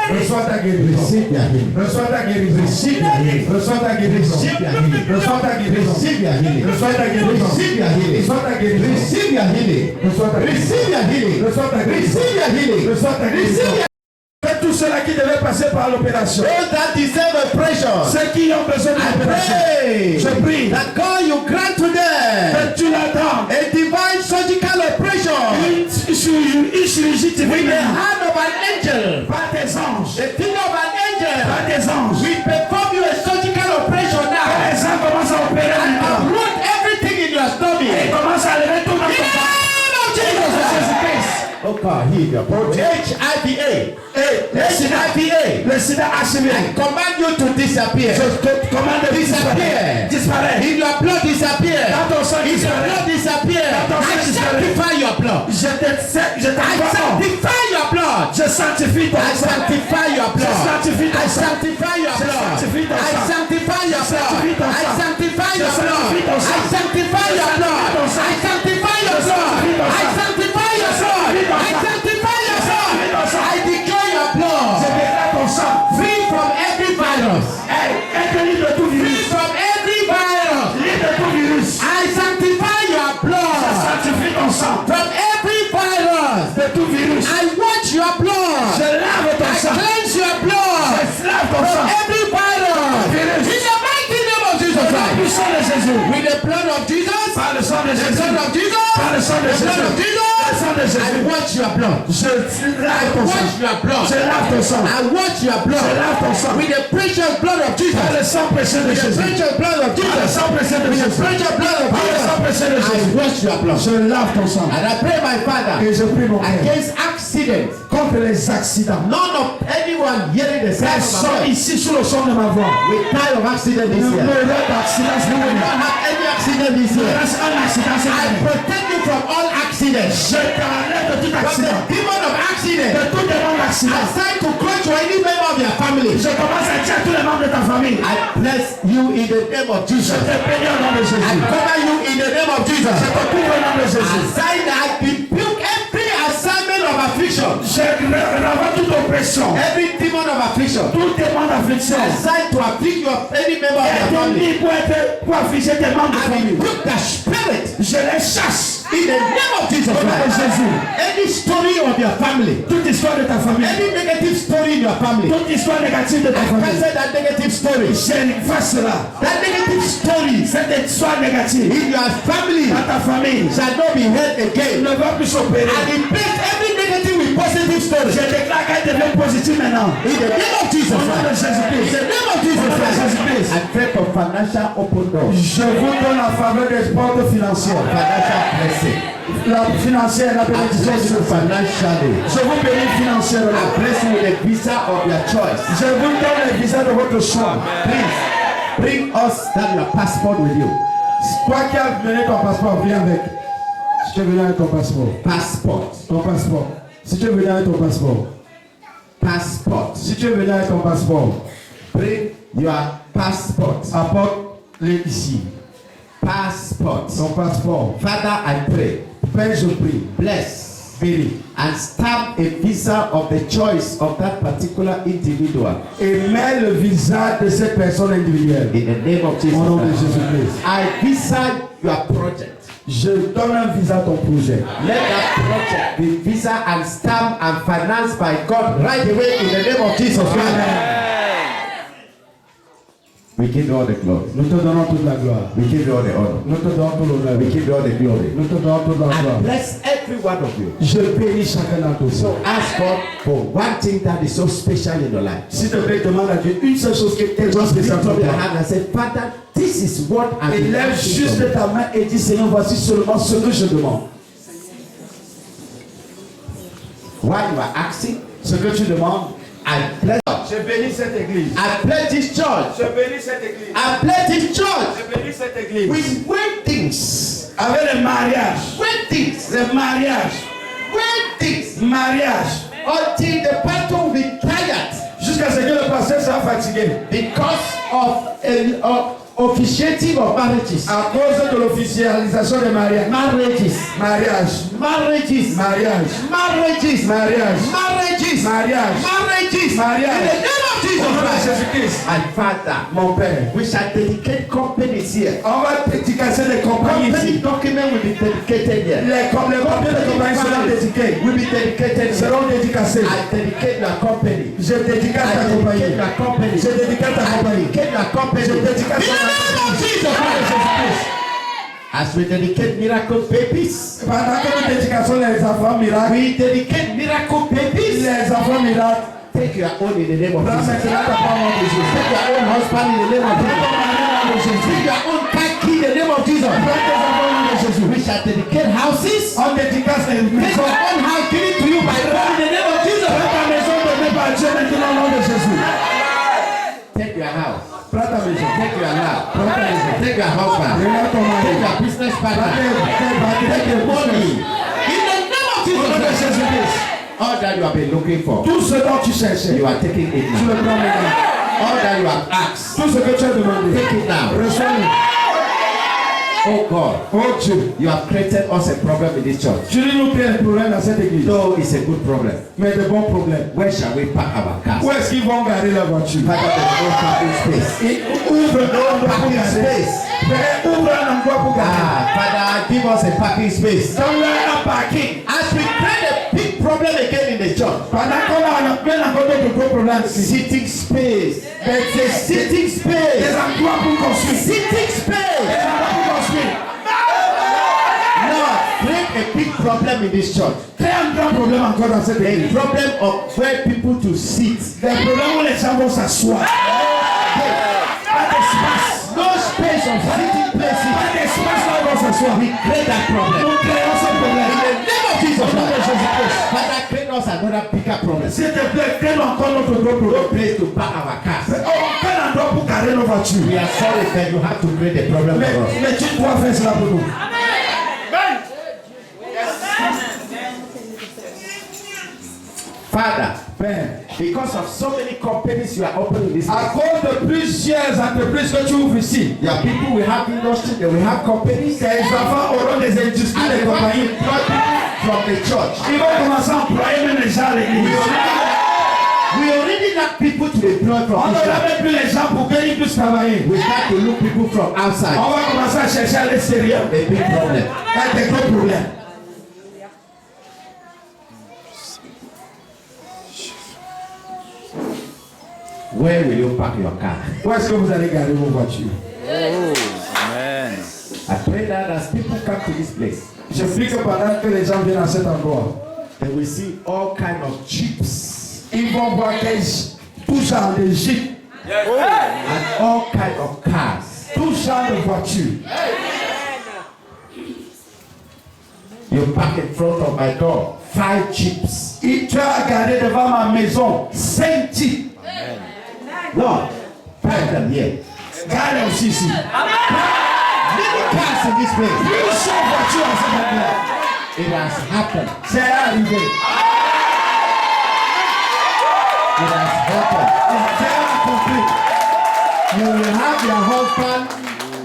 Speaker 1: Reçois ta guérison. Reçois ta guérison. Reçois ta guérison. Reçois ta guérison. Reçois ta guérison. Reçois ta guérison. Receive your healing. Reçois ta guérison. Receive your healing. Reçois ta guérison. Receive your healing. Reçois ta guérison. Tous ceux-là qui devaient passer par l'opération. Those that deserve operation. Ceux qui ont besoin de l'opération. Je prie. That God you grant to them. Que tu l'attends. A divine surgical operation. Une chirurgie divine. With the hand of an angel. Par des anges. The finger of an angel. Par des anges. We perform you a surgical operation now. Les gens commencent à opérer maintenant. Uproot everything in your stomach. Et commence à lever tout dans ton corps. Oh God, heal your body. HIV/AIDS. Le sida HIV. I command you to disappear. Je commande de disappear. Disparaître. In your blood disappear. Dans ton sang disparaît. Dans ton disappear. I sanctify your blood. I sanctify your blood. Je sanctifie ton sang. I sanctify your blood. I sanctify your blood. I sanctify your blood. I sanctify your blood. I sanctify your blood. I sanctify your blood. I sanctify your blood. I sanctify your blood. I declare your blood. Je déclare ton sang. Free from every virus. Libre de tout virus. Free from every virus. Libre de tout virus. I sanctify your blood. Je sanctifie ton sang. From every virus. De tout virus. I watch your blood. Je lave ton sang. I cleanse your blood. Je lave ton sang. From every virus. Virus. In the mighty name of Jesus Christ. With the blood of Jesus. Par le sang de Jésus. The blood of Jesus. Par le sang de Jésus. I watch your blood. Je lave ton sang. Je lave ton sang. I watch your blood. Je lave ton sang. With the precious blood of Jesus. Par le sang précieux de Jésus. With the precious blood of Jesus. Par le sang précieux de Jésus. With the precious blood of Jesus. Par le sang précieux de Jésus. I watch your blood. Je lave ton sang. And I pray my Father. Et je prie mon Père. Against accidents. Contre les accidents. None of anyone hearing the sound of my voice. Ici sous le son de ma voix. We die of accident this year. We will not have any accident accident this year.
Speaker 2: Laisse un accident cette
Speaker 1: I
Speaker 2: année.
Speaker 1: protect you from all accidents.
Speaker 2: Je t'enlève de tout
Speaker 1: From the
Speaker 2: accident.
Speaker 1: demon of accident.
Speaker 2: De tout démon d'accident.
Speaker 1: Aside to go to any member of your family.
Speaker 2: Je commence à dire à tous les membres de ta famille.
Speaker 1: I bless you in the name of Jesus.
Speaker 2: Je te bénis au nom de
Speaker 1: I
Speaker 2: Jésus.
Speaker 1: cover you in the name of Jesus.
Speaker 2: Je te couvre au nom de Jésus.
Speaker 1: Aside that, rebuke every assignment of affliction.
Speaker 2: Je renvoie toute oppression.
Speaker 1: Every demon of affliction.
Speaker 2: Tout démon d'affliction.
Speaker 1: Aside to afflict your any member of your
Speaker 2: Et
Speaker 1: family.
Speaker 2: pour affliger tes membres de
Speaker 1: I
Speaker 2: famille.
Speaker 1: rebuke the spirit
Speaker 2: Je les chasse.
Speaker 1: in the name of Jesus
Speaker 2: Au nom de
Speaker 1: Christ.
Speaker 2: Jésus.
Speaker 1: Any story of your family,
Speaker 2: Toute histoire de ta famille.
Speaker 1: any negative story in your family,
Speaker 2: Toute histoire négative de ta
Speaker 1: I
Speaker 2: famille.
Speaker 1: cancel that negative story.
Speaker 2: J'efface cela.
Speaker 1: That negative story
Speaker 2: Cette histoire négative
Speaker 1: in your family
Speaker 2: dans ta famille
Speaker 1: shall not be heard again.
Speaker 2: ne va plus s'opérer.
Speaker 1: I replace every negative with positive story.
Speaker 2: Je déclare qu'elle devient positive maintenant.
Speaker 1: In the name of Jesus
Speaker 2: Au nom de
Speaker 1: Christ. In
Speaker 2: Jésus-Christ.
Speaker 1: the name of Jesus
Speaker 2: Au nom de Jésus-Christ.
Speaker 1: Christ. I pray for financial open doors.
Speaker 2: Je vous donne la faveur des portes financières.
Speaker 1: Financial blessing.
Speaker 2: La financière, la
Speaker 1: I
Speaker 2: bénédiction.
Speaker 1: bless you financially.
Speaker 2: Je vous bénis financièrement.
Speaker 1: I bless you with a visa of your choice.
Speaker 2: Je vous donne le visa de votre choix.
Speaker 1: Please bring us that your passport with you.
Speaker 2: Quoi qu'il ait ton passeport, viens avec. Si tu veux venir avec ton passeport.
Speaker 1: Passport.
Speaker 2: Ton passeport. Si tu veux venir avec ton passeport.
Speaker 1: Passport.
Speaker 2: Si tu veux venir avec ton passeport.
Speaker 1: Bring your passport.
Speaker 2: Apporte-le ici.
Speaker 1: Passport.
Speaker 2: Ton passeport.
Speaker 1: Father, I pray.
Speaker 2: Père, je prie.
Speaker 1: Bless
Speaker 2: Bénis.
Speaker 1: and stamp a visa of the choice of that particular individual.
Speaker 2: Et mets le visa de cette personne individuelle.
Speaker 1: In the name of Jesus
Speaker 2: Au nom de
Speaker 1: Christ.
Speaker 2: Jésus-Christ.
Speaker 1: I visa your project.
Speaker 2: Je donne un visa à ton projet.
Speaker 1: Let that project be visa and stamped and financed by God right away in the name of Jesus Christ.
Speaker 2: Amen.
Speaker 1: We give you all the glory.
Speaker 2: Nous te donnons toute la gloire.
Speaker 1: We give you all the honor.
Speaker 2: Nous te donnons tout l'honneur.
Speaker 1: We give you all the glory.
Speaker 2: Nous te donnons toute la
Speaker 1: I
Speaker 2: gloire.
Speaker 1: bless every one of you.
Speaker 2: Je bénis chacun d'entre vous.
Speaker 1: So ask God for one thing that is so special in your life.
Speaker 2: S'il te plaît, demande à Dieu une seule chose qui est tellement
Speaker 1: Just lift
Speaker 2: spéciale pour
Speaker 1: up your
Speaker 2: toi.
Speaker 1: hand and say, Father, this is what I'm
Speaker 2: Et lève
Speaker 1: asking
Speaker 2: juste
Speaker 1: for.
Speaker 2: ta main et dis, Seigneur, voici seulement ce que je demande.
Speaker 1: While you are asking,
Speaker 2: Ce que tu demandes.
Speaker 1: I bless.
Speaker 2: Je bénis cette église.
Speaker 1: I bless this church.
Speaker 2: Je bénis cette église.
Speaker 1: I bless this church
Speaker 2: Je bénis cette église.
Speaker 1: with weddings.
Speaker 2: Avec les mariages.
Speaker 1: Weddings.
Speaker 2: Les mariages.
Speaker 1: Weddings.
Speaker 2: Mariages.
Speaker 1: Until the pastor will be tired
Speaker 2: Jusqu'à ce que le pasteur soit fatigué.
Speaker 1: because of officiating of marriages.
Speaker 2: À cause de l'officialisation des mariages.
Speaker 1: Marriages.
Speaker 2: Mariage.
Speaker 1: Marriages.
Speaker 2: Mariage.
Speaker 1: Marriages.
Speaker 2: Mariage.
Speaker 1: Marriages.
Speaker 2: Mariage.
Speaker 1: Marriages.
Speaker 2: Mariage.
Speaker 1: In the name of
Speaker 2: Au
Speaker 1: Jesus
Speaker 2: nom de
Speaker 1: Christ.
Speaker 2: Jésus-Christ.
Speaker 1: And Father,
Speaker 2: Mon Père.
Speaker 1: we shall dedicate companies here.
Speaker 2: On va dédicacer les compagnies
Speaker 1: Company
Speaker 2: ici.
Speaker 1: document will be dedicated here.
Speaker 2: Les papiers de compagnie seront dédiés.
Speaker 1: Will be dedicated here.
Speaker 2: Seront dédicacés.
Speaker 1: I dedicate your company.
Speaker 2: Je dédicace ta
Speaker 1: I
Speaker 2: compagnie.
Speaker 1: dedicate your company.
Speaker 2: Je dédicace ta
Speaker 1: I
Speaker 2: compagnie.
Speaker 1: dedicate your company.
Speaker 2: Je dédicace
Speaker 1: In the
Speaker 2: ta
Speaker 1: name of Jesus
Speaker 2: Au nom de
Speaker 1: Christ.
Speaker 2: Jésus-Christ.
Speaker 1: As we dedicate miracle babies,
Speaker 2: Pendant que nous dédicassons les enfants miracles,
Speaker 1: we dedicate miracle babies.
Speaker 2: les enfants miracles,
Speaker 1: Take your own in the name of
Speaker 2: prends
Speaker 1: Jesus.
Speaker 2: maintenant ta part au nom de Jésus.
Speaker 1: Take your own husband in the name of Jesus. Take your own car key in the name of Jesus.
Speaker 2: Prends tes enfants au nom de Jésus.
Speaker 1: We shall dedicate houses.
Speaker 2: On dédicace les
Speaker 1: Take
Speaker 2: maisons.
Speaker 1: your own house given to you by God in the name of Jesus.
Speaker 2: Prends ta maison donnée par Dieu maintenant au nom de Jésus.
Speaker 1: Take your house.
Speaker 2: Prends ta maison.
Speaker 1: Take your house.
Speaker 2: Prends ta maison.
Speaker 1: Take your husband.
Speaker 2: Regarde ton mari.
Speaker 1: Take your business partner. Take your money. In the name of
Speaker 2: Au nom de
Speaker 1: Jesus.
Speaker 2: Jésus-Christ.
Speaker 1: All that you have been looking for,
Speaker 2: Tout ce dont tu cherchais,
Speaker 1: you are taking it
Speaker 2: tu le
Speaker 1: now.
Speaker 2: prends maintenant.
Speaker 1: All that you have asked,
Speaker 2: Tout ce que tu as demandé,
Speaker 1: take it now.
Speaker 2: reçois-le.
Speaker 1: Oh God,
Speaker 2: Oh Dieu,
Speaker 1: you have created us a problem in this church.
Speaker 2: tu nous crées un problème dans cette église.
Speaker 1: Though it's a good problem.
Speaker 2: Mais de bons problèmes.
Speaker 1: Where shall we park our cars?
Speaker 2: Où est-ce qu'ils vont garer la voiture?
Speaker 1: Father, there's no parking space.
Speaker 2: Et ouvre un endroit pour
Speaker 1: Parking
Speaker 2: garer.
Speaker 1: space.
Speaker 2: Père, ouvre un endroit pour garer.
Speaker 1: Ah, Father, give us a parking space.
Speaker 2: Donne-leur un parking.
Speaker 1: As we create a big problem again in the church,
Speaker 2: Pendant qu'on a plein encore d'autres gros problèmes ici.
Speaker 1: sitting space. There's a sitting
Speaker 2: Des
Speaker 1: space.
Speaker 2: endroits pour construire.
Speaker 1: Sitting
Speaker 2: Des
Speaker 1: space.
Speaker 2: endroits pour construire.
Speaker 1: Lord, create a big problem in this church.
Speaker 2: Crée un grand problème encore dans cette
Speaker 1: A
Speaker 2: église.
Speaker 1: problem of where people to sit.
Speaker 2: Des problèmes où les gens vont s'asseoir. Pas d'espace.
Speaker 1: No space of sitting places.
Speaker 2: Pas d'espace là où ils vont s'asseoir.
Speaker 1: We create that problem.
Speaker 2: Nous créons ce
Speaker 1: In
Speaker 2: problème.
Speaker 1: the name of Jesus
Speaker 2: Au nom de
Speaker 1: Christ.
Speaker 2: Jésus-Christ.
Speaker 1: Father, create us another bigger problem.
Speaker 2: S'il te plaît, crée encore notre gros
Speaker 1: No
Speaker 2: problème.
Speaker 1: place to park our cars.
Speaker 2: Aucun endroit pour pour garer nos voitures.
Speaker 1: We are sorry that you have to create a problem for us.
Speaker 2: Mais tu dois faire cela pour nous.
Speaker 1: Father,
Speaker 2: Père,
Speaker 1: because of so many companies you are opening this
Speaker 2: à cause de plusieurs entreprises que tu ouvres ici,
Speaker 1: there are people we have industry, they will have companies.
Speaker 2: les enfants auront des industries,
Speaker 1: And
Speaker 2: des
Speaker 1: they want to
Speaker 2: compagnies.
Speaker 1: employ people from the church.
Speaker 2: Ils vont commencer à employer même les gens à l'église.
Speaker 1: We already lack people to employ from
Speaker 2: On ne
Speaker 1: Israel.
Speaker 2: même plus les gens pour qu'ils puissent travailler.
Speaker 1: We start to look people from outside.
Speaker 2: On va commencer à chercher à l'extérieur.
Speaker 1: A big problem.
Speaker 2: Il y a des gros problèmes.
Speaker 1: Where will you park your car?
Speaker 2: Où est-ce que vous allez garer vos voitures?
Speaker 4: Amen.
Speaker 1: I pray that as people come to this place,
Speaker 2: Je prie que pendant que les gens viennent à cet endroit,
Speaker 1: they will see all kind of jeeps
Speaker 2: ils vont voir tout genre de jeep,
Speaker 1: and all kind of cars.
Speaker 2: tout genre de voitures.
Speaker 1: You park in front of my door, 5 jeeps.
Speaker 2: Et tu as gardé devant ma maison 5 jeeps.
Speaker 1: No, park them here.
Speaker 2: Gare aussi ici.
Speaker 1: Many cars in this place.
Speaker 2: Plusieurs voitures à cet endroit.
Speaker 1: It has happened.
Speaker 2: C'est arrivé.
Speaker 1: It has happened.
Speaker 2: C'est accompli.
Speaker 1: You will have your husband,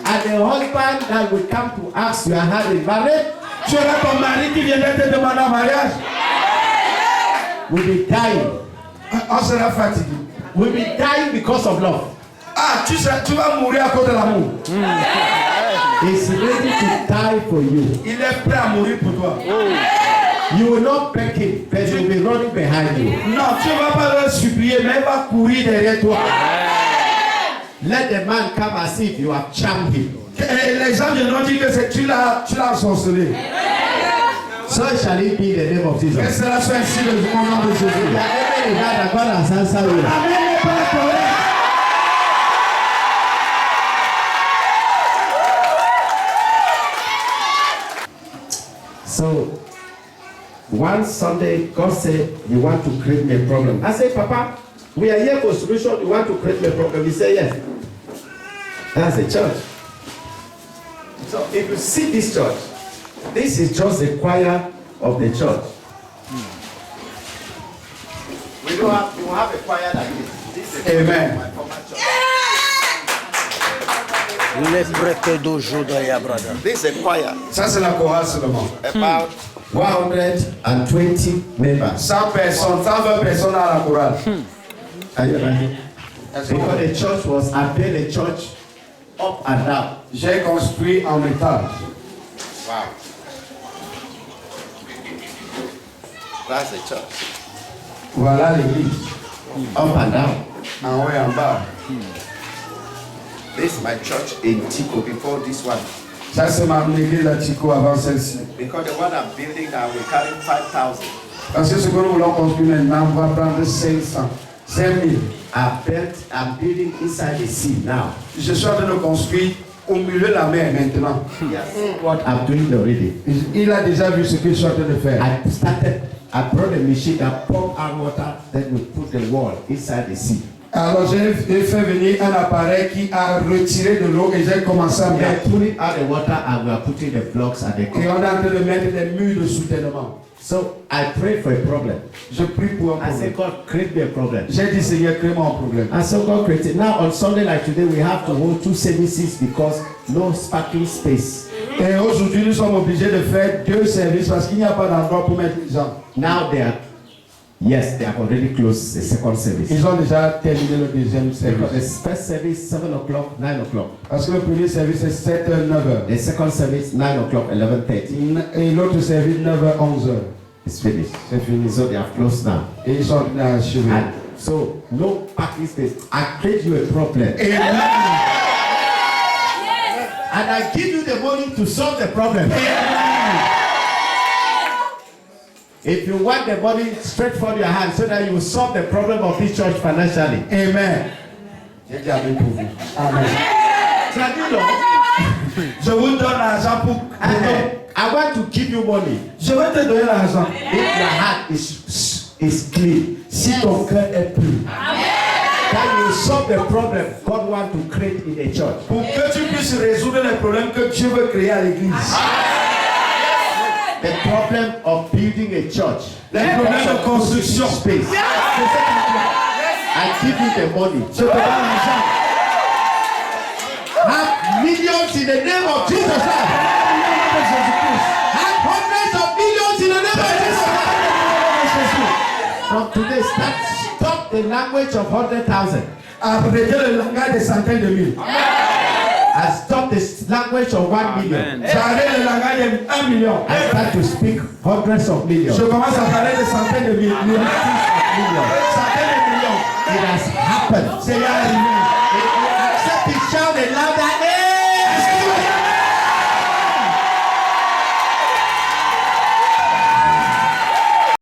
Speaker 1: and the husband that will come to ask you are having married
Speaker 2: Tu auras ton mari qui viendrait te demander en mariage.
Speaker 1: will be dying.
Speaker 2: On sera fatigué.
Speaker 1: Will be dying because of love.
Speaker 2: Ah, tu vas mourir à cause de l'amour.
Speaker 1: He's ready to die for you.
Speaker 2: Il est prêt à mourir pour toi.
Speaker 1: You will not beg him, but he will be running behind you.
Speaker 2: Non, tu ne vas pas le supplier, mais il va courir derrière toi.
Speaker 1: Let the man come as if you have charmed him.
Speaker 2: Et les gens viendront dire que tu l'as ensorcelé.
Speaker 1: So shall it be in the name of
Speaker 2: Que
Speaker 1: Jesus.
Speaker 2: cela soit ainsi au nom de Jésus.
Speaker 1: Whatever you had, God has answered you.
Speaker 2: Amen n'est pas correct.
Speaker 1: So, one Sunday, God said, you want to create me a problem. I said, Papa, we are here for solution. You want to create me a problem? He said, yes. That's a church. So, if you see this church, this is just the choir of the church. We don't have a choir like this. This is
Speaker 2: Amen.
Speaker 1: my former church. This is a choir.
Speaker 2: Ça, c'est la chorale seulement.
Speaker 1: About 120 members.
Speaker 2: 100 personnes, 120 personnes à la chorale.
Speaker 1: Are you right? Because the church was, I built a church up and down.
Speaker 2: J'ai construit en étage.
Speaker 1: Wow. That's the church.
Speaker 2: Voilà l'église.
Speaker 1: Up and down.
Speaker 2: En haut et en bas.
Speaker 1: This is my church in Tico before this one.
Speaker 2: Ça, c'est ma église à Chico avant celle-ci.
Speaker 1: Because the one I'm building now, we're carrying 5,000.
Speaker 2: Parce que ce que nous voulons construire maintenant va prendre 500. 5000.
Speaker 1: I'm building inside the sea now.
Speaker 2: Je suis en train de construire au milieu de la mer maintenant.
Speaker 1: He has seen what I'm doing already.
Speaker 2: Il a déjà vu ce que je suis en train de faire.
Speaker 1: I brought a machine that pump out water, then we put the wall inside the sea.
Speaker 2: Alors j'ai fait venir un appareil qui a retiré de l'eau et j'ai commencé à
Speaker 1: We are
Speaker 2: mettre.
Speaker 1: pulling out the water and we are putting the blocks at the
Speaker 2: Et on est en train de mettre des murs de soutènement.
Speaker 1: So I prayed for a problem.
Speaker 2: Je prie pour un
Speaker 1: I said,
Speaker 2: problème.
Speaker 1: God, create me a problem.
Speaker 2: J'ai dit Seigneur, crée-moi un problème.
Speaker 1: And so God created. Now on Sunday like today, we have to hold 2 services because no parking space.
Speaker 2: Et aujourd'hui, nous sommes obligés de faire 2 services parce qu'il n'y a pas d'endroit pour mettre les gens.
Speaker 1: Now they have already closed the second service.
Speaker 2: Ils ont déjà terminé le deuxième
Speaker 1: The
Speaker 2: service.
Speaker 1: first service 7 o'clock, 9 o'clock.
Speaker 2: Parce que le premier service est 7h, 9h.
Speaker 1: The second service 9 o'clock, 11:30.
Speaker 2: Et l'autre service 9h, 11h.
Speaker 1: It's finished.
Speaker 2: C'est fini.
Speaker 1: So they have closed now.
Speaker 2: Et ils sont en train d'achever.
Speaker 1: And so no parking space. I create you a problem.
Speaker 2: Amen.
Speaker 1: And I give you the money to solve the problem. If you want the money straight from your hand so that you will solve the problem of this church financially.
Speaker 2: Amen. J'ai dit amen pour vous. Amen. Je vous donne l'argent pour.
Speaker 1: I want to give you money.
Speaker 2: Je vais te donner l'argent.
Speaker 1: If your heart is clean,
Speaker 2: Si ton cœur est pur.
Speaker 1: then you to solve the problem God wants to create in a church.
Speaker 2: Pour que tu puisses résoudre les problèmes que Dieu veut créer à l'église.
Speaker 1: The problem of building a church.
Speaker 2: Les problèmes de construction.
Speaker 1: Space. I give you the money.
Speaker 2: Je te donne l'argent.
Speaker 1: Have millions in the name of Jesus. Have hundreds of millions in the name of Jesus. From today, stop the language of 100,000.
Speaker 2: Arrêtez le langage des centaines de mille.
Speaker 1: And stop the language of 1 million.
Speaker 2: J'arrête le langage de 1 million.
Speaker 1: I start to speak hundreds of millions.
Speaker 2: Je commence à parler de centaines de millions. Centaines de millions.
Speaker 1: It has happened.
Speaker 2: C'est arrivé.